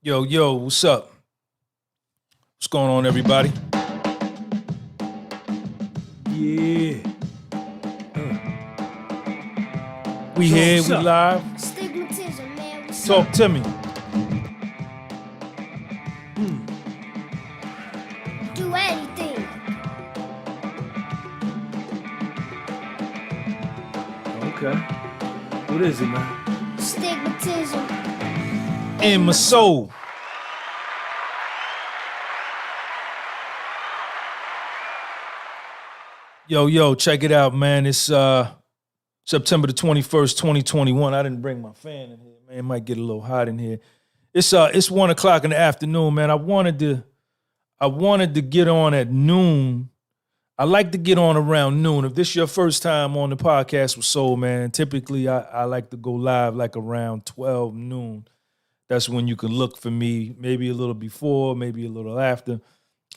Yo, what's up? What's going on, everybody? Yeah. We here, we live. Stigmatism, man. Talk to me. Do anything. Okay. What is it, man? Stigmatism. In my soul. Yo, check it out, man. It's September the 21st, 2021. I didn't bring my fan in here, man. It might get a little hot in here. It's 1:00 in the afternoon, man. I wanted to get on at noon. I like to get on around noon. If this is your first time on the podcast with Soul, man, typically I like to go live like around 12 noon. That's when you can look for me, maybe a little before, maybe a little after.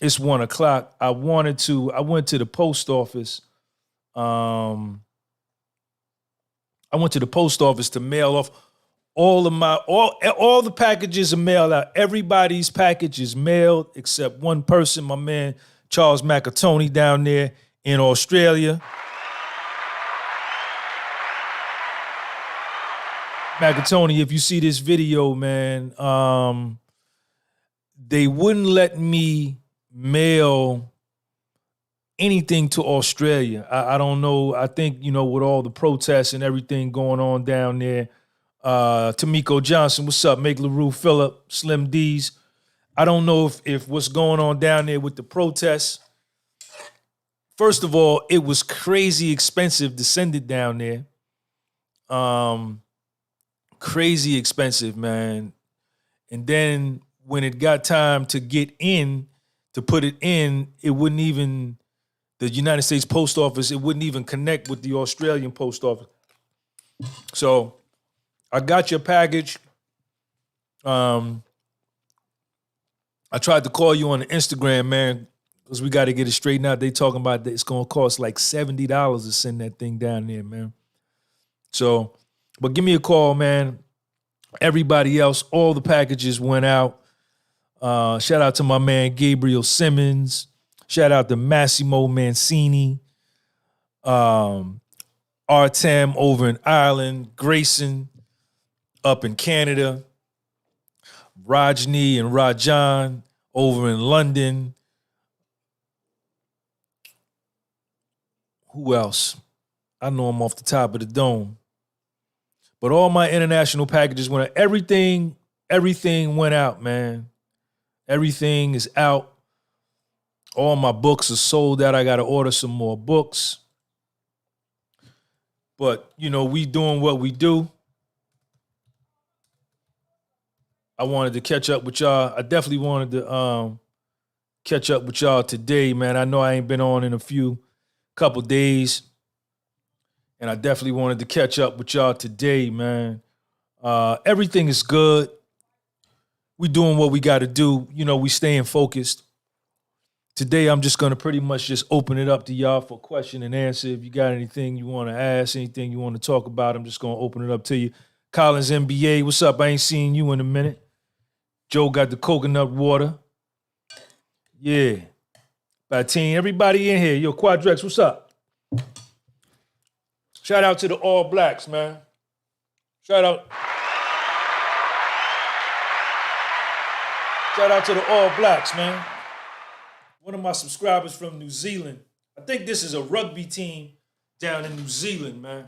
It's 1:00. I went to the post office. I went to the post office to mail off all the packages are mailed out. Everybody's package is mailed except one person, my man Charles McAtony down there in Australia. McAtony, if you see this video, man, they wouldn't let me mail anything to Australia. I don't know. I think, with all the protests and everything going on down there, Tamiko Johnson, what's up? Make LaRue, Phillip, Slim D's. I don't know if what's going on down there with the protests. First of all, it was crazy expensive to send it down there. Crazy expensive, man. And then when it got time to get in, to put it in, it wouldn't even, the United States Post Office, it wouldn't even connect with the Australian Post Office. So I got your package. I tried to call you on the Instagram, man, because we got to get it straightened out. They talking about that it's going to cost like $70 to send that thing down there, man. So, but give me a call, man. Everybody else, all the packages went out. Shout out to my man Gabriel Simmons. Shout out to Massimo Mancini. Artem over in Ireland. Grayson up in Canada. Rajni and Rajan over in London. Who else? I know I'm off the top of the dome. But all my international packages went out. Everything went out, man. Everything is out. All my books are sold out. I got to order some more books. But, we doing what we do. I wanted to catch up with y'all. I definitely wanted to catch up with y'all today, man. I know I ain't been on in a couple days. And I definitely wanted to catch up with y'all today, man. Everything is good. We doing what we got to do. We staying focused. Today, I'm just going to pretty much just open it up to y'all for question and answer. If you got anything you want to ask, anything you want to talk about, I'm just going to open it up to you. Collins NBA, what's up? I ain't seen you in a minute. Joe got the coconut water. Yeah. Batine, everybody in here. Yo, Quadrex, what's up? Shout out to the All Blacks, man. Shout out to the All Blacks, man. One of my subscribers from New Zealand. I think this is a rugby team down in New Zealand, man.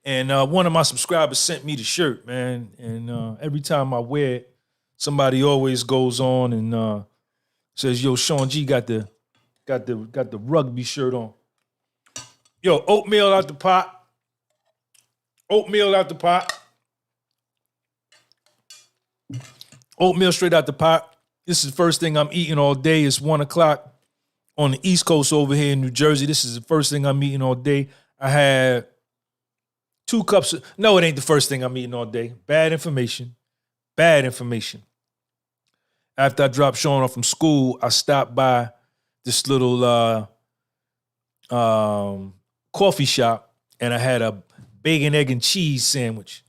And one of my subscribers sent me the shirt, man. And every time I wear it, somebody always goes on and says, "Yo, Sean G got the rugby shirt on." Yo, oatmeal out the pot. Oatmeal out the pot. Oatmeal straight out the pot. This is the first thing I'm eating all day. It's 1:00 on the East Coast over here in New Jersey. This is the first thing I'm eating all day. I had 2 cups of, no, it ain't the first thing I'm eating all day. Bad information. After I dropped Sean off from school, I stopped by this little coffee shop and I had a bacon, egg, and cheese sandwich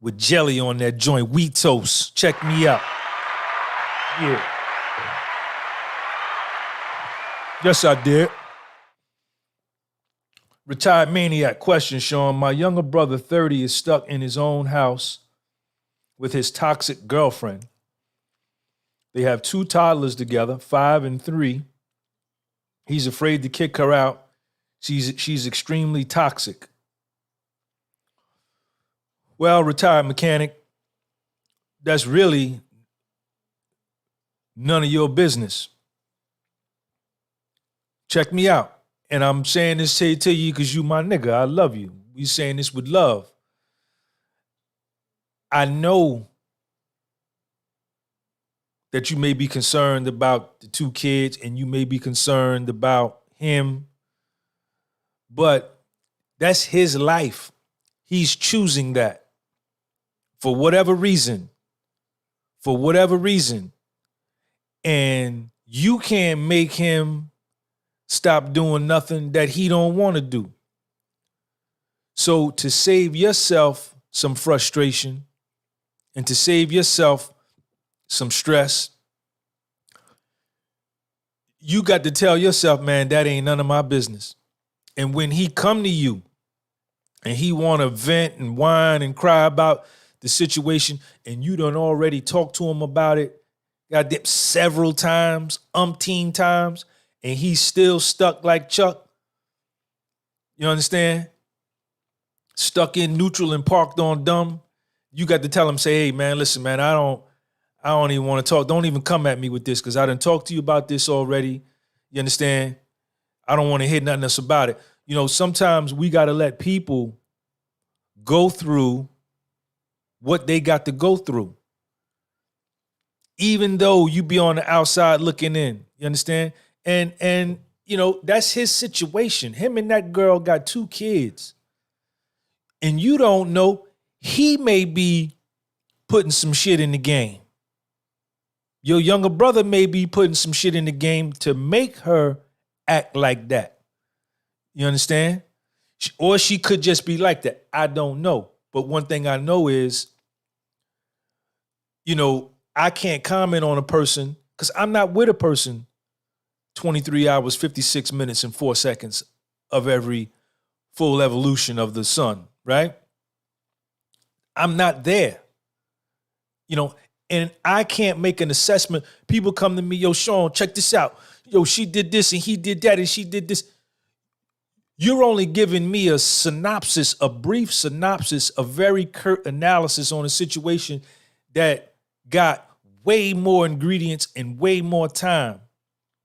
with jelly on that joint, wheat toast. Check me out. Yeah. Yes, I did. Retired maniac question, Sean. My younger brother, 30, is stuck in his own house with his toxic girlfriend. They have 2 toddlers together, 5 and 3. He's afraid to kick her out. She's extremely toxic. Well, retired mechanic, that's really none of your business. Check me out. And I'm saying this to you because you my nigga. I love you. We saying this with love. I know that you may be concerned about the 2 kids and you may be concerned about him, but that's his life. He's choosing that for whatever reason. And you can't make him stop doing nothing that he don't want to do. So to save yourself some frustration and to save yourself some stress, you got to tell yourself, man, that ain't none of my business. And when he come to you and he want to vent and whine and cry about the situation and you done already talked to him about it, got dipped several times, umpteen times, and he's still stuck like Chuck, you understand? Stuck in neutral and parked on dumb. You got to tell him, say, hey, man, listen, man, I don't even want to talk. Don't even come at me with this because I done talked to you about this already. You understand? I don't want to hear nothing else about it. You know, sometimes we got to let people go through what they got to go through. Even though you be on the outside looking in, you understand? And you know, that's his situation. Him and that girl got 2 kids. And you don't know, he may be putting some shit in the game. Your younger brother may be putting some shit in the game to make her act like that. You understand? Or she could just be like that. I don't know. But one thing I know is, you know, I can't comment on a person because I'm not with a person 23 hours, 56 minutes, and 4 seconds of every full evolution of the sun, right? I'm not there. You know, and I can't make an assessment. People come to me, yo, Sean, check this out. Yo, she did this and he did that and she did this. You're only giving me a synopsis, a brief synopsis, a very curt analysis on a situation that got way more ingredients and way more time.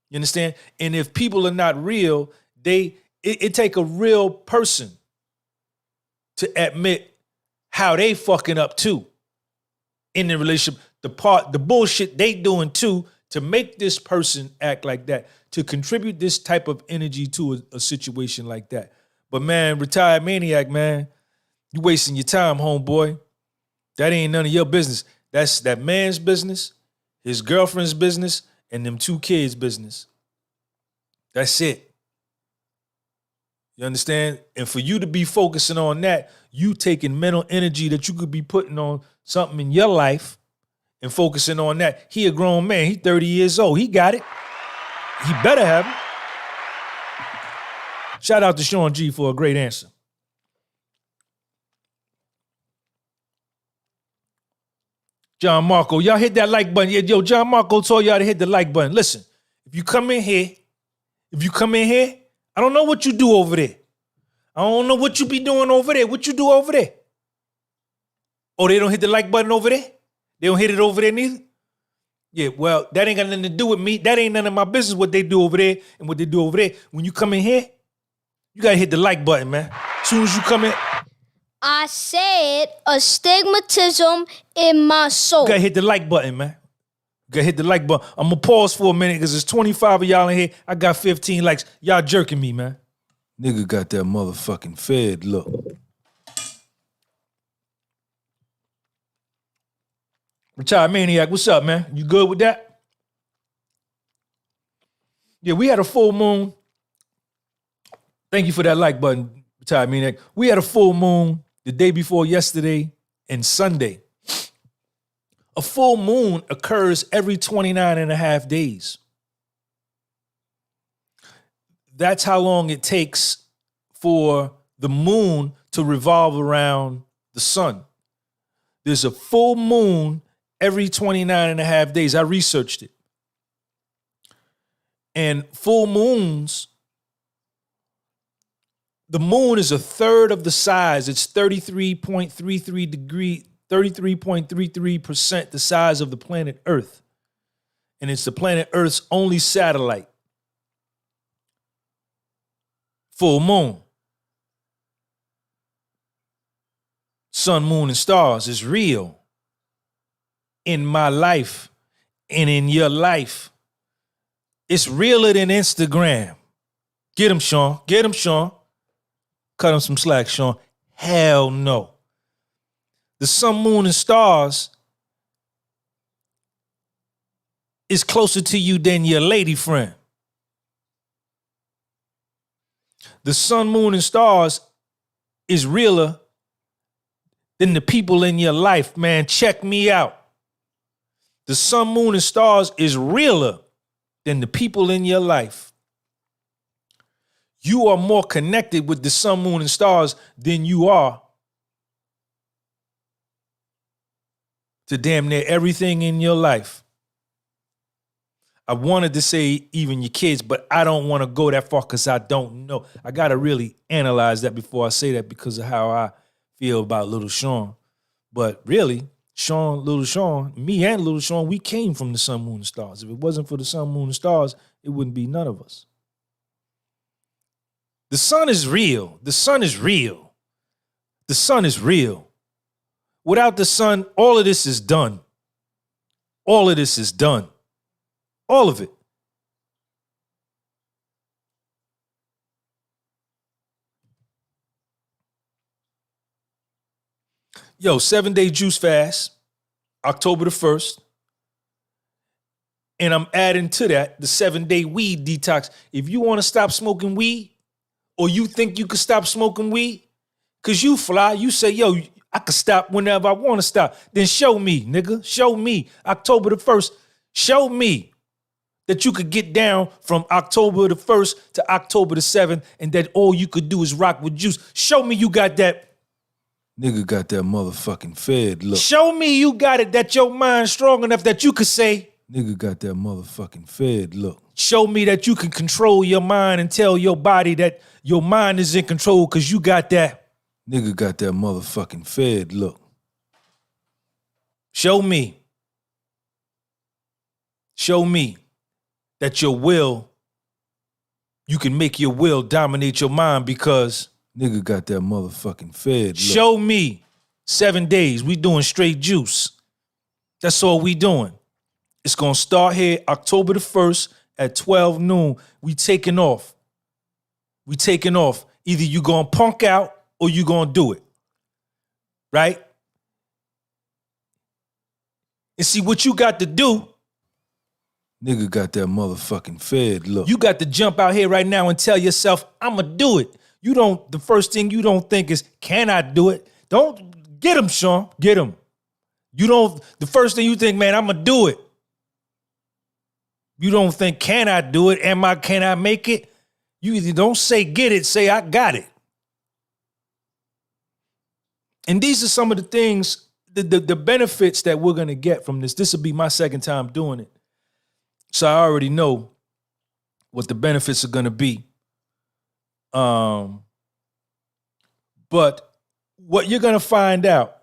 You understand? And if people are not real, it take a real person to admit how they fucking up too in the relationship, the bullshit they doing too to make this person act like that, to contribute this type of energy to a situation like that. But man, retired maniac, man, you wasting your time, homeboy. That ain't none of your business. That's that man's business, his girlfriend's business, and them 2 kids' business. That's it. You understand? And for you to be focusing on that, you taking mental energy that you could be putting on something in your life and focusing on that. He a grown man. He 30 years old. He got it. He better have it. Shout out to Sean G for a great answer. John Marco, y'all hit that like button. Yo, John Marco told y'all to hit the like button. Listen, if you come in here, I don't know what you do over there. I don't know what you be doing over there. What you do over there? Oh, they don't hit the like button over there? They don't hit it over there neither? Yeah, well, that ain't got nothing to do with me. That ain't none of my business what they do over there and what they do over there. When you come in here, you gotta hit the like button, man. As soon as you come in, I said astigmatism in my soul. you gotta hit the like button, man. You gotta hit the like button. I'm gonna pause for a minute because there's 25 of y'all in here. I got 15 likes. Y'all jerking me, man. Nigga got that motherfucking fed look. Retired Maniac, what's up, man? You good with that? Yeah, we had a full moon. Thank you for that like button, Retired Maniac. We had a full moon the day before yesterday and Sunday. A full moon occurs every 29 and a half days. That's how long it takes for the moon to revolve around the sun. There's a full moon every 29 and a half days. I researched it. And full moons, the moon is a third of the size. It's 33.33% the size of the planet Earth. And it's the planet Earth's only satellite. Full moon. Sun, moon, and stars is real in my life and in your life. It's realer than Instagram. Get him, Sean. Get him, Sean. Cut him some slack, Sean. Hell no. The sun, moon, and stars is closer to you than your lady friend. The sun, moon, and stars is realer than the people in your life, man. Check me out. The sun, moon, and stars is realer than the people in your life. You are more connected with the sun, moon, and stars than you are to damn near everything in your life. I wanted to say even your kids, but I don't want to go that far because I don't know. I got to really analyze that before I say that because of how I feel about little Sean. But really, Sean, little Sean, me and little Sean, we came from the sun, moon, and stars. If it wasn't for the sun, moon, and stars, it wouldn't be none of us. The sun is real. The sun is real. The sun is real. Without the sun, all of this is done. All of this is done. All of it. Yo, 7-day juice fast, October the 1st. And I'm adding to that the 7-day weed detox. If you want to stop smoking weed, or you think you could stop smoking weed, because you fly, you say, yo, I could stop whenever I want to stop. Then show me, nigga. Show me. October the 1st. Show me that you could get down from October the 1st to October the 7th and that all you could do is rock with juice. Show me you got that. Nigga got that motherfucking fed look. Show me you got it, that your mind's strong enough that you could say, nigga got that motherfucking fed look. Show me that you can control your mind and tell your body that your mind is in control because you got that. Nigga got that motherfucking fed look. Show me. Show me that your will, you can make your will dominate your mind because nigga got that motherfucking fed look. Show me 7 days. We doing straight juice. That's all we doing. It's going to start here October the 1st at 12 noon. We taking off. We taking off. Either you going to punk out or you going to do it. Right? And see what you got to do. Nigga got that motherfucking fed look. You got to jump out here right now and tell yourself, I'ma do it. You don't, the first thing you don't think is, can I do it? Don't, get him, Sean, get him. You don't, the first thing you think, man, I'ma do it. You don't think, can I do it? Can I make it? You either don't say get it, say I got it. And these are some of the things, the benefits that we're gonna get from this. This will be my second time doing it. So I already know what the benefits are gonna be. But what you're gonna find out,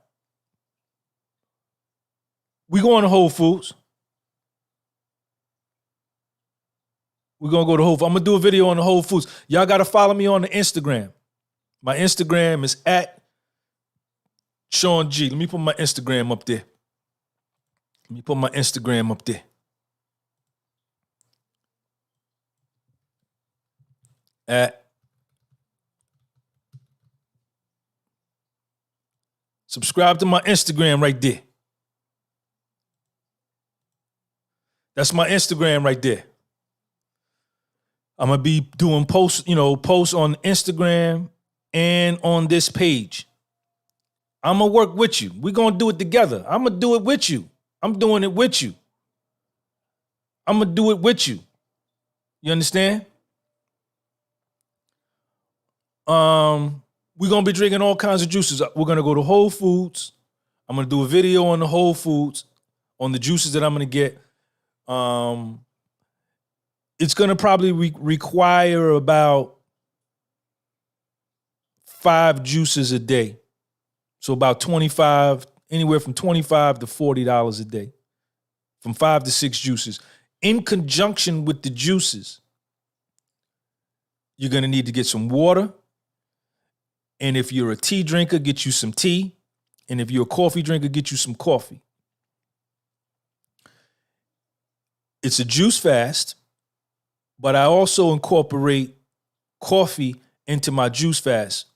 we going to Whole Foods. We're gonna go to Whole Foods. I'm gonna do a video on the Whole Foods. Y'all gotta follow me on the Instagram. My Instagram is at Sean G. Let me put my Instagram up there. Let me put my Instagram up there. Subscribe to my Instagram right there. That's my Instagram right there. I'm gonna be doing posts on Instagram and on this page. I'm going to work with you. We're going to do it together. I'm going to do it with you. I'm doing it with you. I'm going to do it with you. You understand? We're going to be drinking all kinds of juices. We're going to go to Whole Foods. I'm going to do a video on the Whole Foods, on the juices that I'm going to get. It's going to probably require about 5 juices a day. So about 25, anywhere from $25 to $40 a day. From 5 to 6 juices. In conjunction with the juices, you're going to need to get some water. And if you're a tea drinker, get you some tea. And if you're a coffee drinker, get you some coffee. It's a juice fast, but I also incorporate coffee into my juice fast.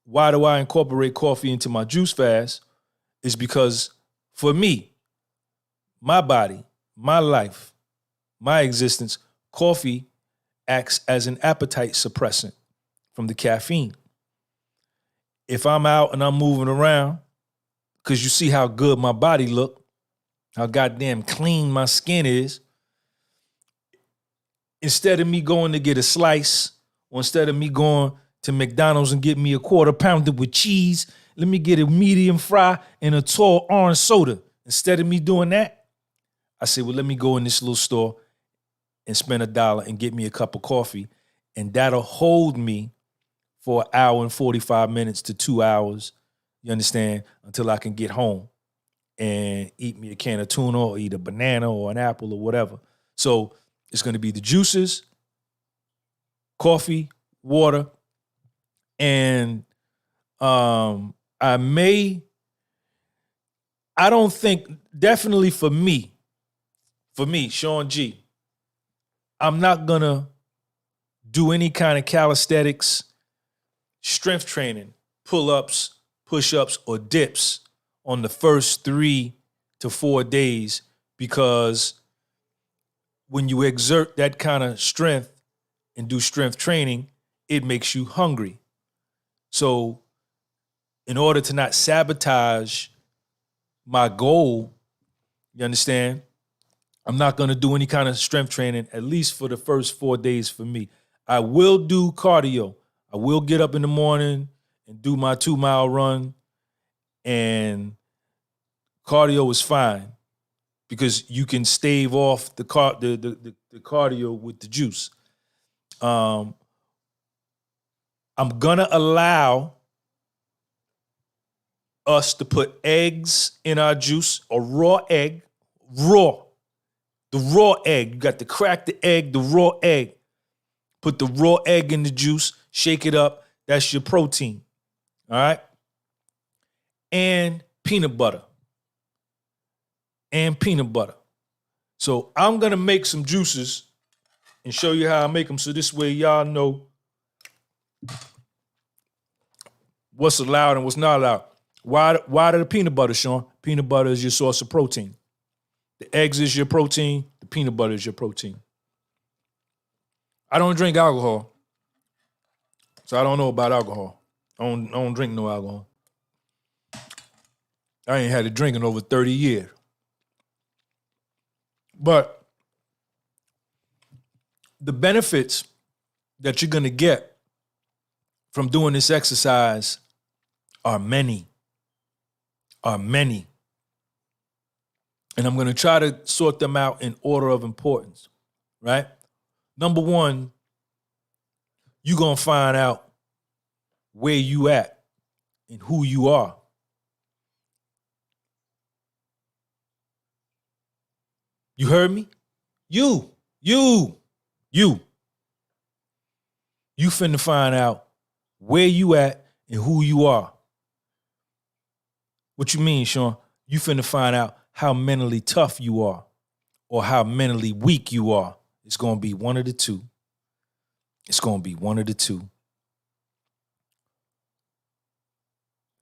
Why do I incorporate coffee into my juice fast? Is because for me, my body, my life, my existence, coffee acts as an appetite suppressant from the caffeine. If I'm out and I'm moving around, because you see how good my body look, how goddamn clean my skin is, instead of me going to get a slice, or instead of me going to McDonald's and get me a quarter pounder with cheese, let me get a medium fry and a tall orange soda. Instead of me doing that, I say, well, let me go in this little store and spend $1 and get me a cup of coffee. And that'll hold me for an hour and 45 minutes to 2 hours, you understand, until I can get home and eat me a can of tuna or eat a banana or an apple or whatever. So it's going to be the juices, coffee, water, and definitely for me, Sean G, I'm not going to do any kind of calisthenics, strength training, pull-ups, push-ups, or dips on the first 3 to 4 days, because when you exert that kind of strength and do strength training, it makes you hungry. So in order to not sabotage my goal, you understand, I'm not going to do any kind of strength training, at least for the first 4 days for me. I will do cardio. I will get up in the morning and do my 2-mile run, and cardio is fine because you can stave off the cardio with the juice. I'm gonna allow us to put eggs in our juice, a raw egg, the raw egg. You got to crack the egg, the raw egg. Put the raw egg in the juice, shake it up. That's your protein. All right? And peanut butter. So I'm going to make some juices and show you how I make them, so this way y'all know what's allowed and what's not allowed. Why the peanut butter, Sean? Peanut butter is your source of protein. The eggs is your protein. The peanut butter is your protein. I don't drink alcohol, so I don't know about alcohol. I don't drink no alcohol. I ain't had a drink in over 30 years. But the benefits that you're going to get from doing this exercise are many. And I'm going to try to sort them out in order of importance, right? Number one, you're going to find out where you at and who you are. You heard me? You finna find out where you at and who you are. What you mean, Sean? You finna find out how mentally tough you are or how mentally weak you are. It's gonna be one of the two.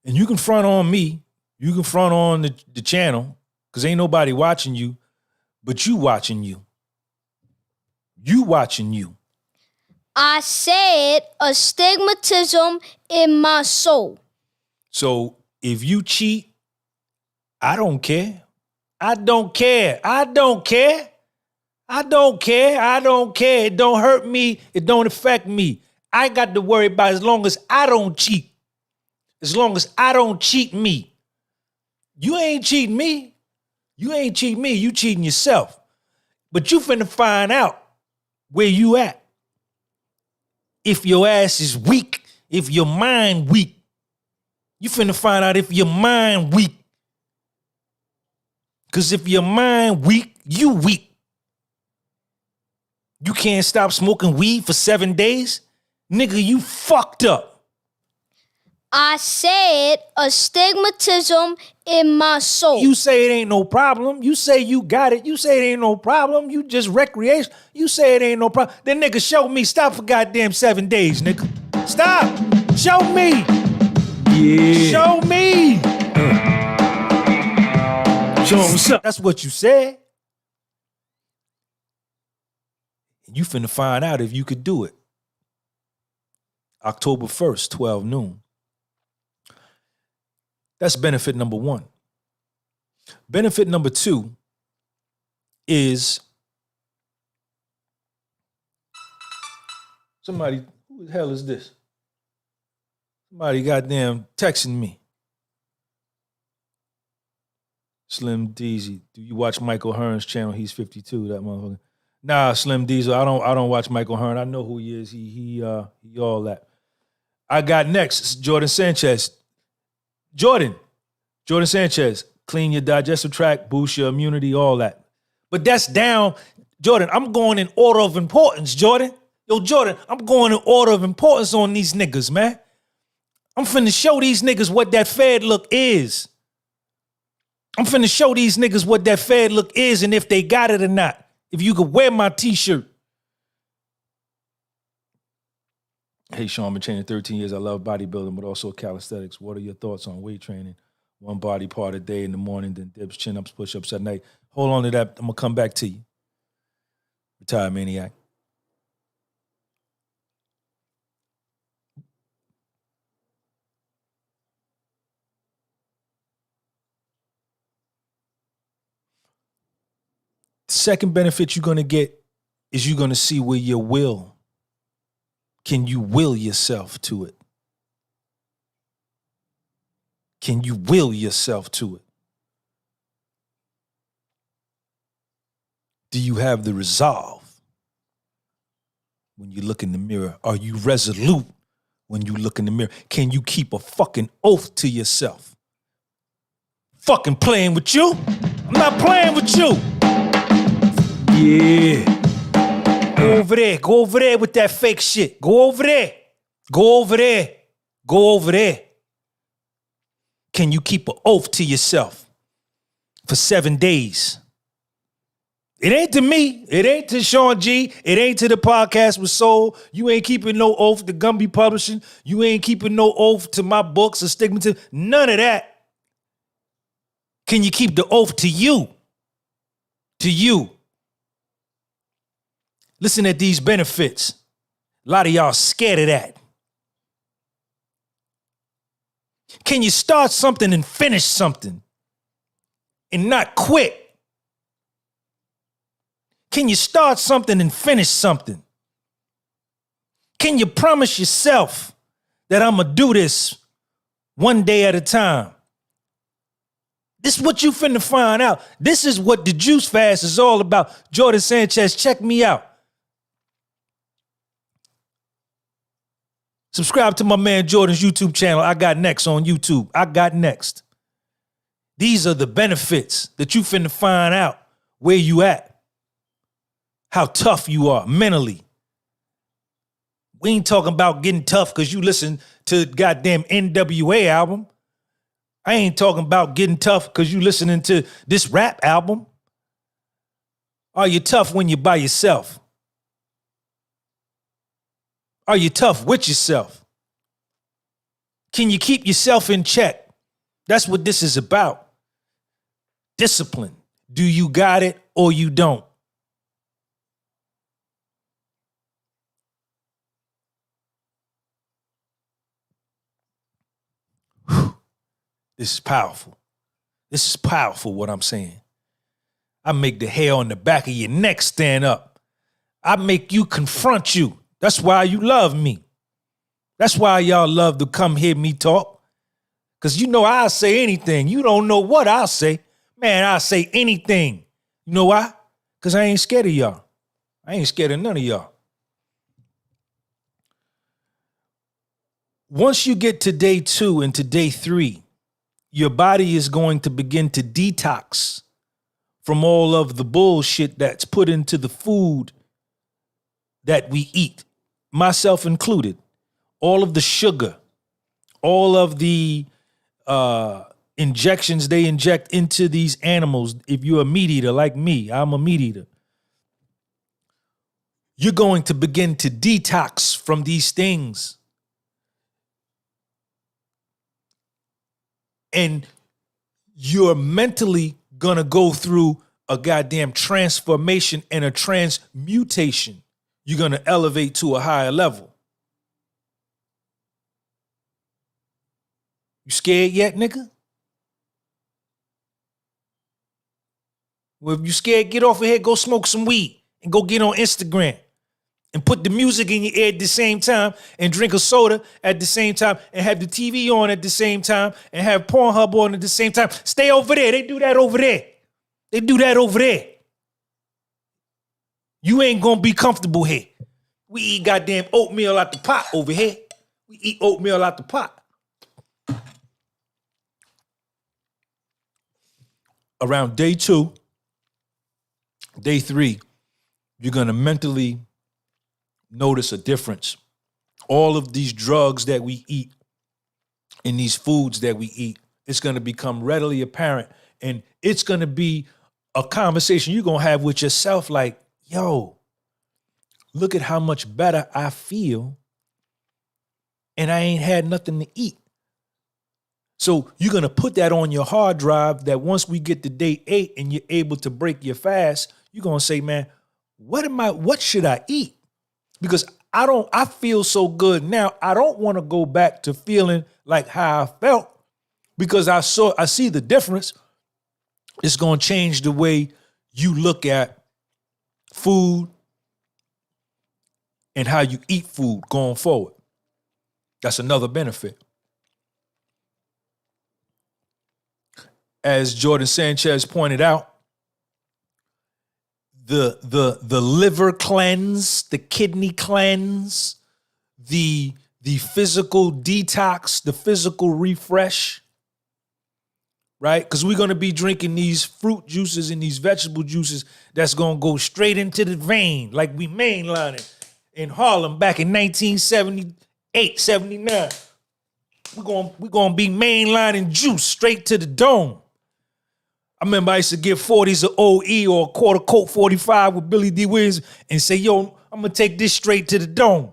And you can front on me. You can front on the channel, because ain't nobody watching you, but you watching you. I said astigmatism in my soul. So If you cheat, I don't care. I don't care. I don't care. I don't care. I don't care. It don't hurt me. It don't affect me. I got to worry about as long as I don't cheat. As long as I don't cheat me. You ain't cheating me. You ain't cheating me. You cheating yourself. But you finna find out where you at. If your ass is weak, if your mind weak, you finna find out if your mind weak. Because if your mind weak, you weak. You can't stop smoking weed for 7 days? Nigga, you fucked up. I said astigmatism in my soul. You say it ain't no problem. You say you got it. You say it ain't no problem. You just recreation. You say it ain't no problem. Then nigga, show me. Stop for goddamn 7 days, nigga. Stop. Show me. Yeah. Show me. Show me what's up. That's what you said. You finna find out if you could do it. October 1st, 12 noon. That's benefit number 1. Benefit number 2 is somebody, who the hell is this? Somebody goddamn texting me. Slim Deezy, do you watch Michael Hearn's channel? He's 52, that motherfucker. Nah, Slim Diesel, I don't watch Michael Hearn. I know who he is. He all that. I got next, Jordan Sanchez. Jordan Sanchez, clean your digestive tract, boost your immunity, all that. But that's down. Jordan, I'm going in order of importance, Jordan. Yo, Jordan, I'm going in order of importance on these niggas, man. I'm finna show these niggas what that fed look is. I'm finna show these niggas what that fed look is and if they got it or not. If you could wear my t-shirt. Hey, Sean, I've been training 13 years. I love bodybuilding, but also calisthenics. What are your thoughts on weight training? One body part a day in the morning, then dips, chin-ups, push-ups at night. Hold on to that. I'm going to come back to you. Retired maniac. The second benefit you're going to get is you're going to see where your will, can you will yourself to it? Can you will yourself to it? Do you have the resolve when you look in the mirror? Are you resolute when you look in the mirror? Can you keep a fucking oath to yourself? Fucking playing with you? I'm not playing with you. Yeah. Go over there with that fake shit. Go over there. Can you keep an oath to yourself for 7 days? It ain't to me. It ain't to Sean G. It ain't to the podcast with Soul. You ain't keeping no oath to Gunby Publishing. You ain't keeping no oath to my books or stigmatism. None of that. Can you keep the oath to you? To you. Listen at these benefits. A lot of y'all scared of that. Can you start something and finish something and not quit? Can you start something and finish something? Can you promise yourself that I'm going to do this one day at a time? This is what you finna find out. This is what the Juice Fast is all about. Jordan Sanchez, check me out. Subscribe to my man Jordan's YouTube channel. I Got Next on YouTube. I Got Next. These are the benefits that you finna find out where you at. How tough you are mentally. We ain't talking about getting tough because you listen to goddamn NWA album. I ain't talking about getting tough because you listening to this rap album. Are you tough when you're by yourself? Are you tough with yourself? Can you keep yourself in check? That's what this is about. Discipline. Do you got it or you don't? This is powerful. This is powerful, what I'm saying. I make the hair on the back of your neck stand up. I make you confront you. That's why you love me. That's why y'all love to come hear me talk. Because you know I'll say anything. You don't know what I'll say. Man, I'll say anything. You know why? Because I ain't scared of y'all. I ain't scared of none of y'all. Once you get to day 2 and to day 3, your body is going to begin to detox from all of the bullshit that's put into the food that we eat, myself included. All of the sugar, all of the injections they inject into these animals. If you're a meat eater like me, I'm a meat eater. You're going to begin to detox from these things. And you're mentally going to go through a goddamn transformation and a transmutation. You're going to elevate to a higher level. You scared yet, nigga? Well, if you scared, get off of here, go smoke some weed and go get on Instagram and put the music in your ear at the same time and drink a soda at the same time and have the TV on at the same time and have Pornhub on at the same time. Stay over there. They do that over there. They do that over there. You ain't gonna be comfortable here. We eat goddamn oatmeal out the pot over here. We eat oatmeal out the pot. Around day 2, day 3, you're going to mentally notice a difference. All of these drugs that we eat and these foods that we eat, it's going to become readily apparent. And it's going to be a conversation you're going to have with yourself like, yo, look at how much better I feel and I ain't had nothing to eat. So you're going to put that on your hard drive that once we get to day 8 and you're able to break your fast, you're going to say, man, what should I eat? Because I feel so good now. I don't want to go back to feeling like how I felt because I see the difference. It's going to change the way you look at food and how you eat food going forward. That's another benefit. As Jordan Sanchez pointed out, the liver cleanse, the kidney cleanse, the physical detox, the physical refresh, right? Because we're going to be drinking these fruit juices and these vegetable juices that's going to go straight into the vein, like we mainlining in Harlem back in 1978, 79. We're going to be mainlining juice straight to the dome. I remember I used to get 40s of OE or a quarter Coke 45 with Billy D. Williams and say, yo, I'm going to take this straight to the dome.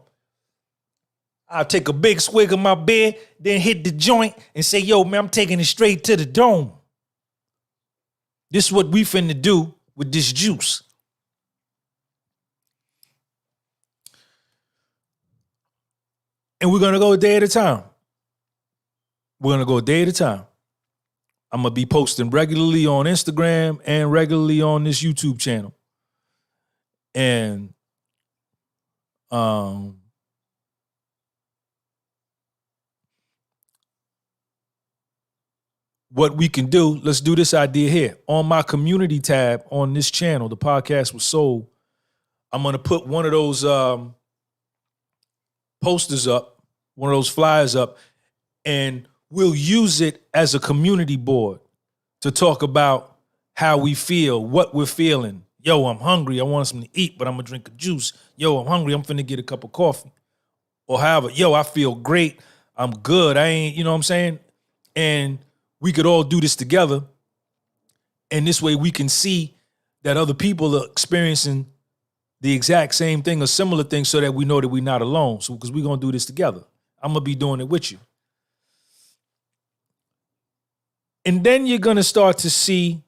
I'll take a big swig of my beer, then hit the joint and say, yo, man, I'm taking it straight to the dome. This is what we finna do with this juice. And we're going to go a day at a time. We're going to go a day at a time. I'm going to be posting regularly on Instagram and regularly on this YouTube channel. And what we can do, let's do this idea here. On my community tab on this channel, The Podcast Was Sold, I'm going to put one of those posters up, one of those flyers up, and we'll use it as a community board to talk about how we feel, what we're feeling. Yo, I'm hungry. I want something to eat, but I'm going to drink a juice. Yo, I'm hungry. I'm finna get a cup of coffee. Or however, yo, I feel great. I'm good. I ain't, you know what I'm saying? And we could all do this together. And this way we can see that other people are experiencing the exact same thing or similar thing so that we know that we're not alone. So, because we're going to do this together. I'm going to be doing it with you. And then you're going to start to see,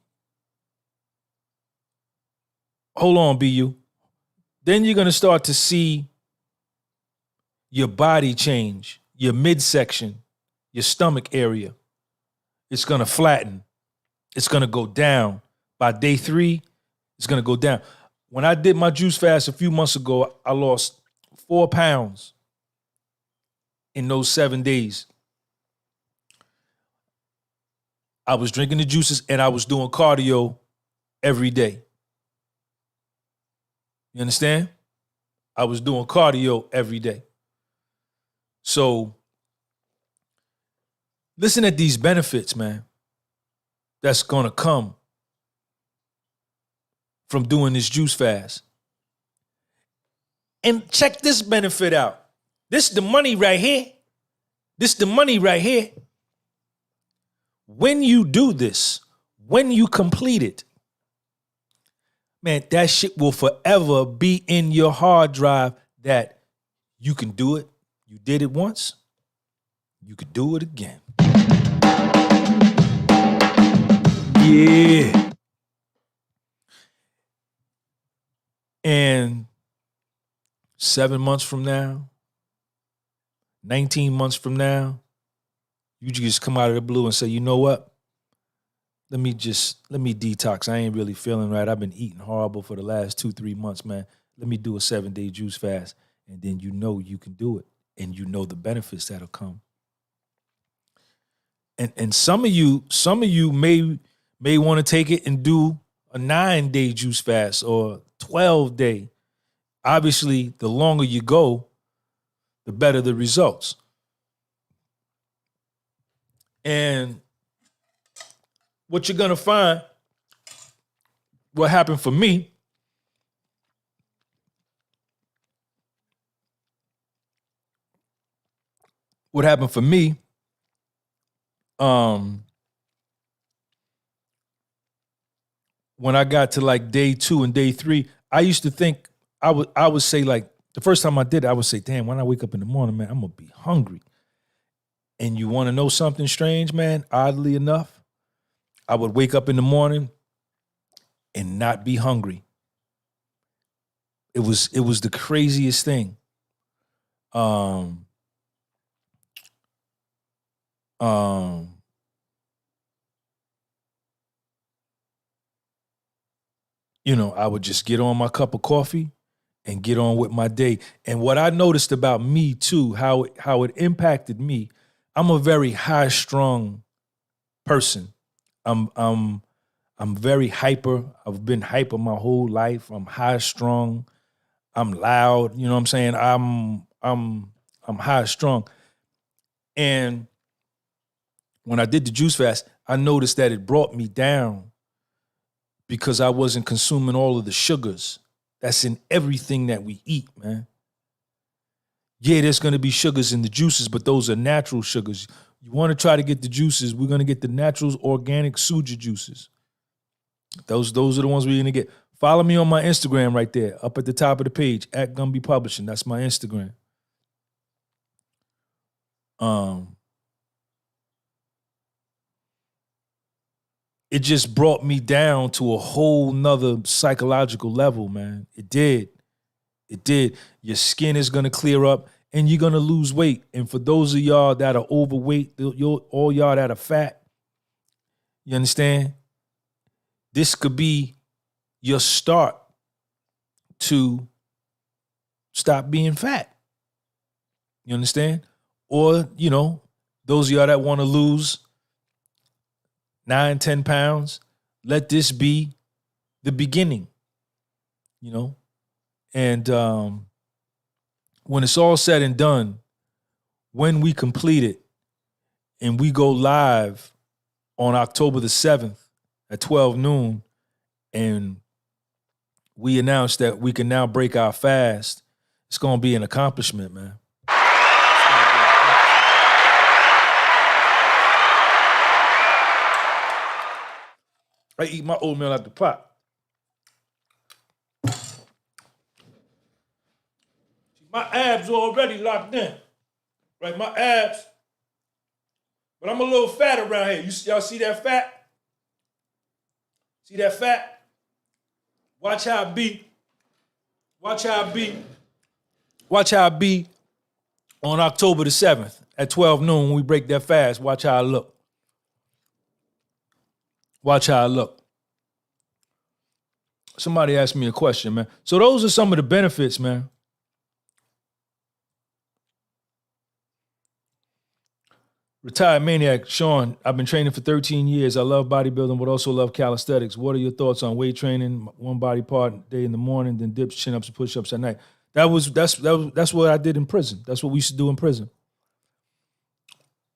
hold on, BU. Then you're going to start to see your body change, your midsection, your stomach area. it's going to flatten. It's going to go down. By day 3, it's going to go down. When I did my juice fast a few months ago, I lost 4 pounds in those 7 days. I was drinking the juices and I was doing cardio every day. You understand? I was doing cardio every day. So listen at these benefits, man, that's going to come from doing this juice fast. And check this benefit out. This is the money right here. This is the money right here. When you do this, when you complete it, man, that shit will forever be in your hard drive that you can do it. You did it once. You could do it again. Yeah. And 7 months from now, 19 months from now, you just come out of the blue and say, you know what? Let me detox. I ain't really feeling right. I've been eating horrible for the last 2-3 months, man. Let me do a 7-day juice fast. And then you know you can do it. And you know the benefits that'll come. And some of you may want to take it and do a 9-day juice fast or 12-day. Obviously, the longer you go, the better the results. And what you're going to find, what happened for me, when I got to like day 2 and day 3, I used to think, I would say, like, the first time I did it, I would say, damn, when I wake up in the morning, man, I'm going to be hungry. And you want to know something strange, man? Oddly enough, I would wake up in the morning and not be hungry. It was the craziest thing. You know, I would just get on my cup of coffee and get on with my day. And what I noticed about me too, how it impacted me, I'm a very high-strung person. I'm very hyper. I've been hyper my whole life. I'm high-strung. I'm loud. You know what I'm saying? I'm high-strung. And when I did the juice fast, I noticed that it brought me down because I wasn't consuming all of the sugars that's in everything that we eat, man. Yeah, there's going to be sugars in the juices, but those are natural sugars. You want to try to get the juices, we're going to get the natural organic suja juices. Those are the ones we're going to get. Follow me on my Instagram right there, up at the top of the page, at Gunby Publishing. That's my Instagram. It just brought me down to a whole nother psychological level, man. It did. Your skin is going to clear up and you're going to lose weight. And for those of y'all that are overweight, all y'all that are fat, you understand? This could be your start to stop being fat. You understand? Or, you know, those of y'all that want to lose 9-10 pounds, let this be the beginning, you know? And when it's all said and done, when we complete it and we go live on October the 7th at 12 noon and we announce that we can now break our fast, it's going to be an accomplishment, man. I eat my oatmeal out the pot. My abs are already locked in. Right, my abs. But I'm a little fat around here. Y'all see that fat? See that fat? Watch how I be. Watch how I be. Watch how I be on October the 7th at 12 noon when we break that fast. Watch how I look. Watch how I look. Somebody asked me a question, man. So those are some of the benefits, man. Retired maniac, Sean, I've been training for 13 years. I love bodybuilding, but also love calisthenics. What are your thoughts on weight training, one body part day in the morning, then dips, chin-ups, and push-ups at night? That's what I did in prison. That's what we used to do in prison.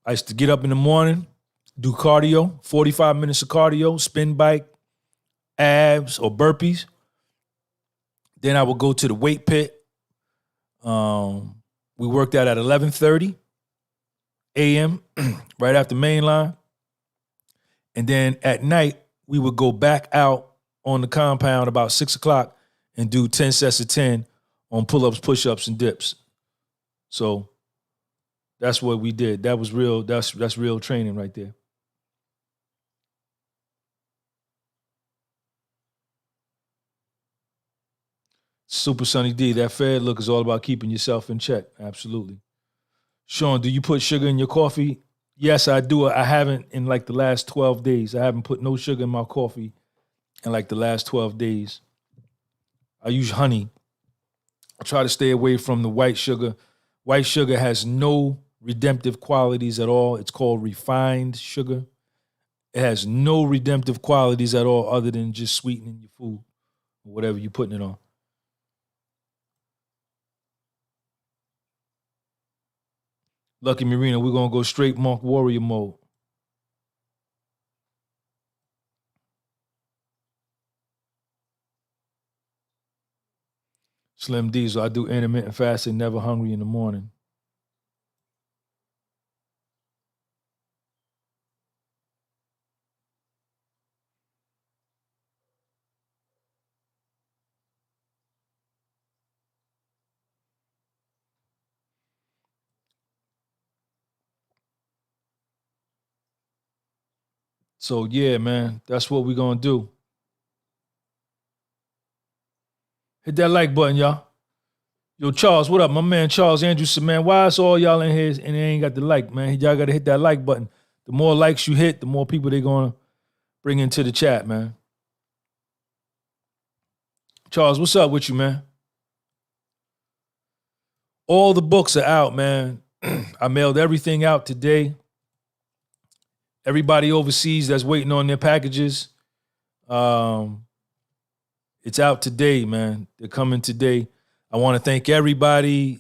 I used to get up in the morning, do cardio, 45 minutes of cardio, spin bike, abs or burpees. Then I would go to the weight pit. We worked out at 11:30 a.m. right after main line. And then at night, we would go back out on the compound about 6 o'clock and do 10 sets of 10 on pull-ups, push-ups, and dips. So that's what we did. That was real. That's real training right there. Super Sunny D, that fed look is all about keeping yourself in check. Absolutely. Sean, do you put sugar in your coffee? Yes, I do. I haven't in like the last 12 days. I haven't put no sugar in my coffee in like the last 12 days. I use honey. I try to stay away from the white sugar. White sugar has no redemptive qualities at all. It's called refined sugar. It has no redemptive qualities at all other than just sweetening your food or whatever you're putting it on. Lucky Marina, we're going to go straight monk warrior mode. Slim Diesel, I do intermittent fasting, never hungry in the morning. So yeah, man, that's what we're going to do. Hit that like button, y'all. Yo, Charles, what up? My man Charles Andrews said, man, why is all y'all in here and they ain't got the like, man? Y'all got to hit that like button. The more likes you hit, the more people they're going to bring into the chat, man. Charles, what's up with you, man? All the books are out, man. I mailed everything out today. Everybody overseas that's waiting on their packages, it's out today, man. They're coming today. I want to thank everybody.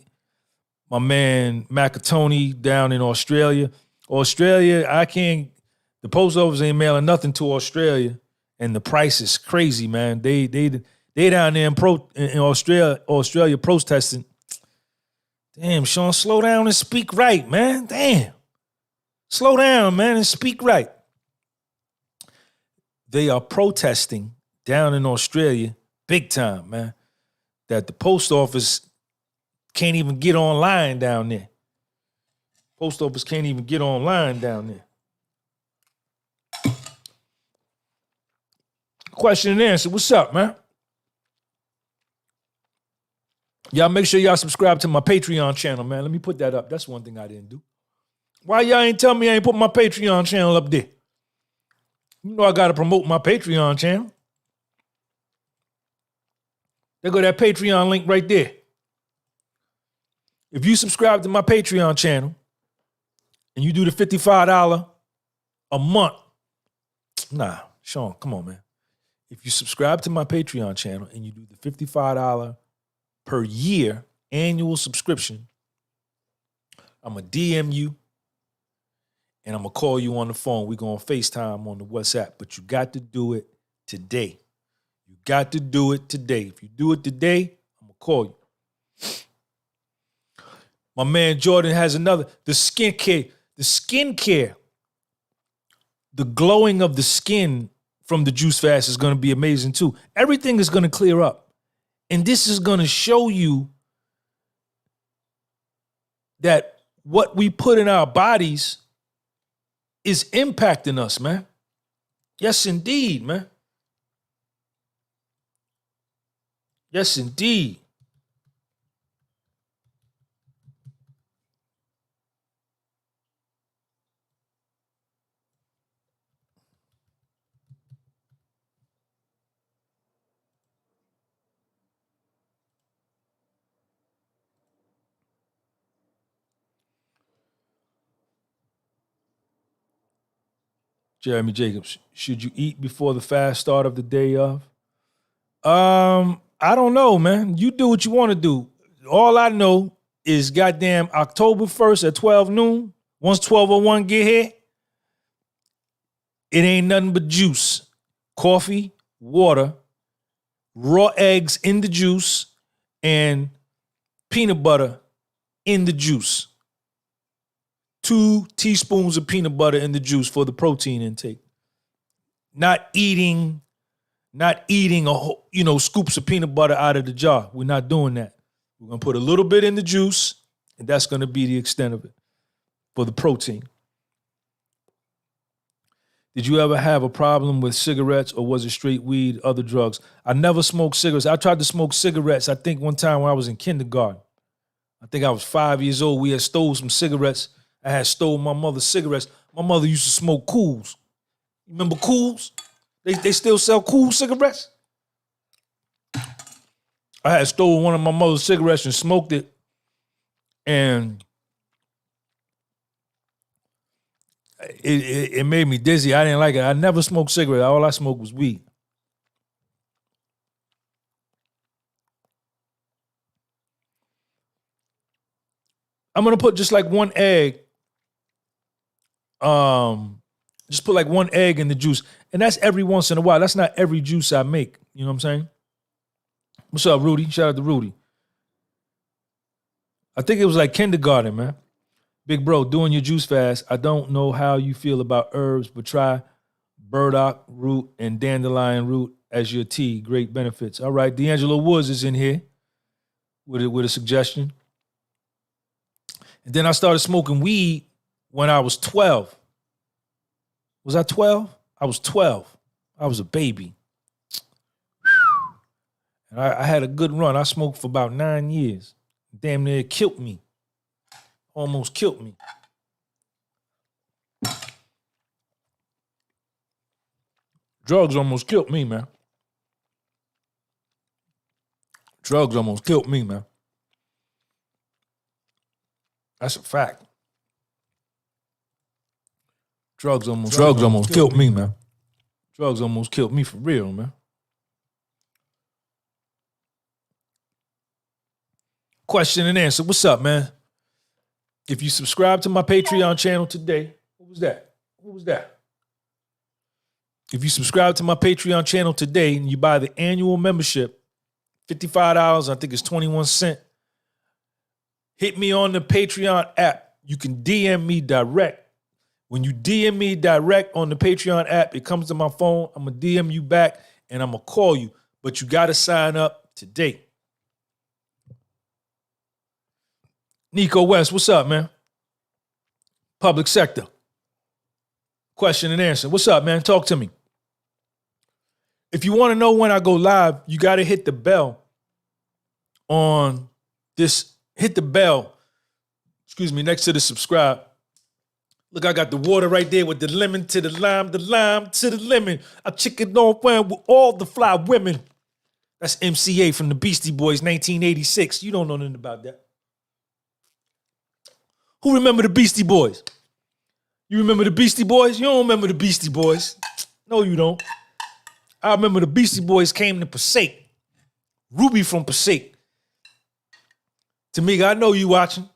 My man Macatoni down in Australia. The post office ain't mailing nothing to Australia, and the price is crazy, man. They down there in Australia protesting. Damn, Sean, slow down and speak right, man. Damn. Slow down, man, and speak right. They are protesting down in Australia big time, man, that the post office can't even get online down there. Post office can't even get online down there. Question and answer. What's up, man? Y'all make sure y'all subscribe to my Patreon channel, man. Let me put that up. That's one thing I didn't do. Why y'all ain't tell me I ain't put my Patreon channel up there? You know I got to promote my Patreon channel. There go that Patreon link right there. If you subscribe to my Patreon channel and you do the $55 a month, nah, Sean, come on, man. If you subscribe to my Patreon channel and you do the $55 per year annual subscription, I'm going to DM you and I'm going to call you on the phone. We're going to FaceTime on the WhatsApp, but you got to do it today. You got to do it today. If you do it today, I'm going to call you. My man Jordan has another, the skincare, the glowing of the skin from the juice fast is going to be amazing too. Everything is going to clear up. And this is going to show you that what we put in our bodies is impacting us, man. Yes, indeed, man. Yes, indeed. Jeremy Jacobs, should you eat before the fast start of the day of? I don't know, man. You do what you want to do. All I know is goddamn October 1st at 12 noon. Once 12:01 get here, it ain't nothing but juice. Coffee, water, raw eggs in the juice, and peanut butter in the juice. 2 teaspoons of peanut butter in the juice for the protein intake. Not eating a whole, scoops of peanut butter out of the jar. We're not doing that. We're gonna put a little bit in the juice, and that's gonna be the extent of it for the protein. Did you ever have a problem with cigarettes, or was it straight weed, other drugs? I never smoked cigarettes. I tried to smoke cigarettes, I think one time when I was in kindergarten. I think I was 5 years old. We had stole some cigarettes. I had stole my mother's cigarettes. My mother used to smoke Cools. Remember Cools? They still sell Cool cigarettes? I had stolen one of my mother's cigarettes and smoked it. And it made me dizzy. I didn't like it. I never smoked cigarettes. All I smoked was weed. I'm gonna put just like one egg. Just put like one egg in the juice. And that's every once in a while. That's not every juice I make. You know what I'm saying? What's up, Rudy? Shout out to Rudy. I think it was like kindergarten, man. Big bro, doing your juice fast. I don't know how you feel about herbs, but try burdock root and dandelion root as your tea. Great benefits. All right, D'Angelo Woods is in here with a suggestion. And then I started smoking weed when I was 12. Was I 12? I was 12. I was a baby. And I had a good run. I smoked for about 9 years. Damn near killed me. Almost killed me. Drugs almost killed me, man. Drugs almost killed me, man. That's a fact. Drugs almost killed me, man. Drugs almost killed me for real, man. Question and answer. What's up, man? If you subscribe to my Patreon channel today, what was that? If you subscribe to my Patreon channel today and you buy the annual membership, $55, I think it's 21 cents. Hit me on the Patreon app. You can DM me direct. When you DM me direct on the Patreon app, it comes to my phone. I'm going to DM you back and I'm going to call you. But you got to sign up today. Nico West, what's up, man? Public sector. Question and answer. What's up, man? Talk to me. If you want to know when I go live, you got to hit the bell on this. Hit the bell, next to the subscribe. Look, I got the water right there with the lemon to the lime to the lemon. I chicken on one with all the fly women. That's MCA from the Beastie Boys, 1986. You don't know nothing about that. Who remember the Beastie Boys? You remember the Beastie Boys? You don't remember the Beastie Boys. No, you don't. I remember the Beastie Boys came to Passaic. Ruby from Passaic. Tamika, I know you watching.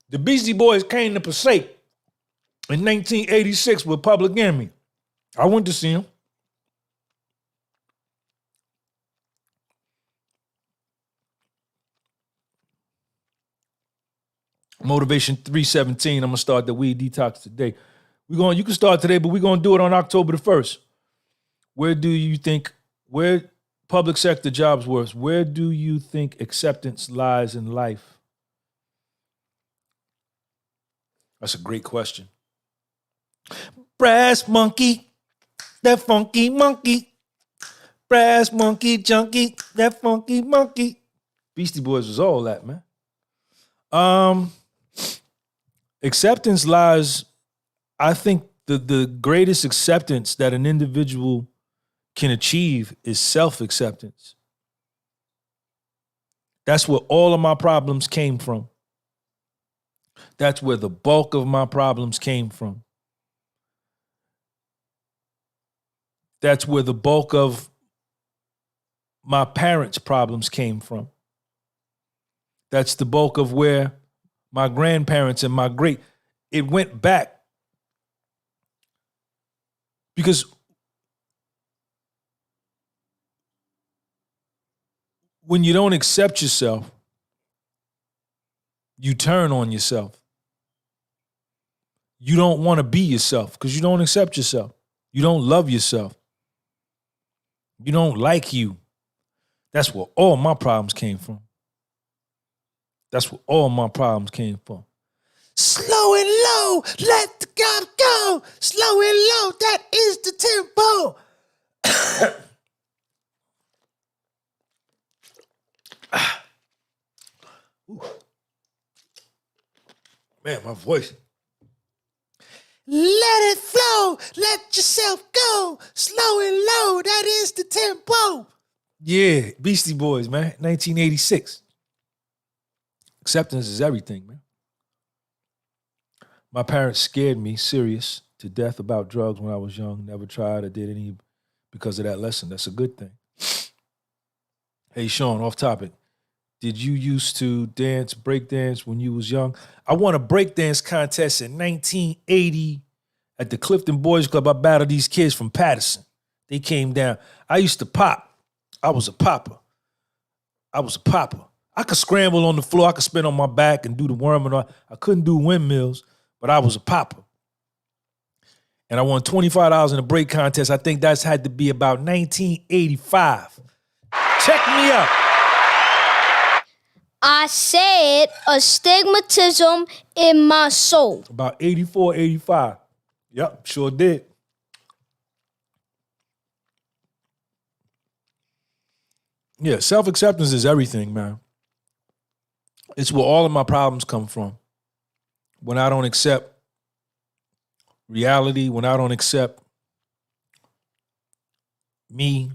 The Beastie Boys came to Passaic in 1986 with Public Enemy. I went to see them. Motivation 317. I'm gonna start the weed detox today. You can start today, but we're gonna do it on October the 1st. Where public sector jobs worse, where do you think acceptance lies in life? That's a great question. Brass monkey, that funky monkey. Brass monkey junkie, that funky monkey. Beastie Boys was all that, man. Acceptance lies, I think the greatest acceptance that an individual can achieve is self-acceptance. That's where all of my problems came from. That's where the bulk of my problems came from. That's where the bulk of my parents' problems came from. That's the bulk of where my grandparents and it went back. Because when you don't accept yourself, you turn on yourself. You don't want to be yourself because you don't accept yourself. You don't love yourself. You don't like you. That's where all my problems came from. That's where all my problems came from. Slow and low, let the God go. Slow and low, that is the tempo. Man, my voice. Let it flow, let yourself go. Slow and low, that is the tempo. Yeah, Beastie Boys, man, 1986. Acceptance is everything, man. My parents scared me serious to death about drugs when I was young. Never tried or did any because of that lesson. That's a good thing. Hey, Sean, off topic. Did you used to break dance when you was young? I won a breakdance contest in 1980 at the Clifton Boys Club. I battled these kids from Patterson. They came down. I used to pop. I was a popper. I could scramble on the floor. I could spin on my back and do the worm. And I couldn't do windmills, but I was a popper. And I won $25 in a break contest. I think that's had to be about 1985. Check me out. I said astigmatism in my soul. About 84, 85. Yep, sure did. Yeah, self-acceptance is everything, man. It's where all of my problems come from. When I don't accept reality, when I don't accept me.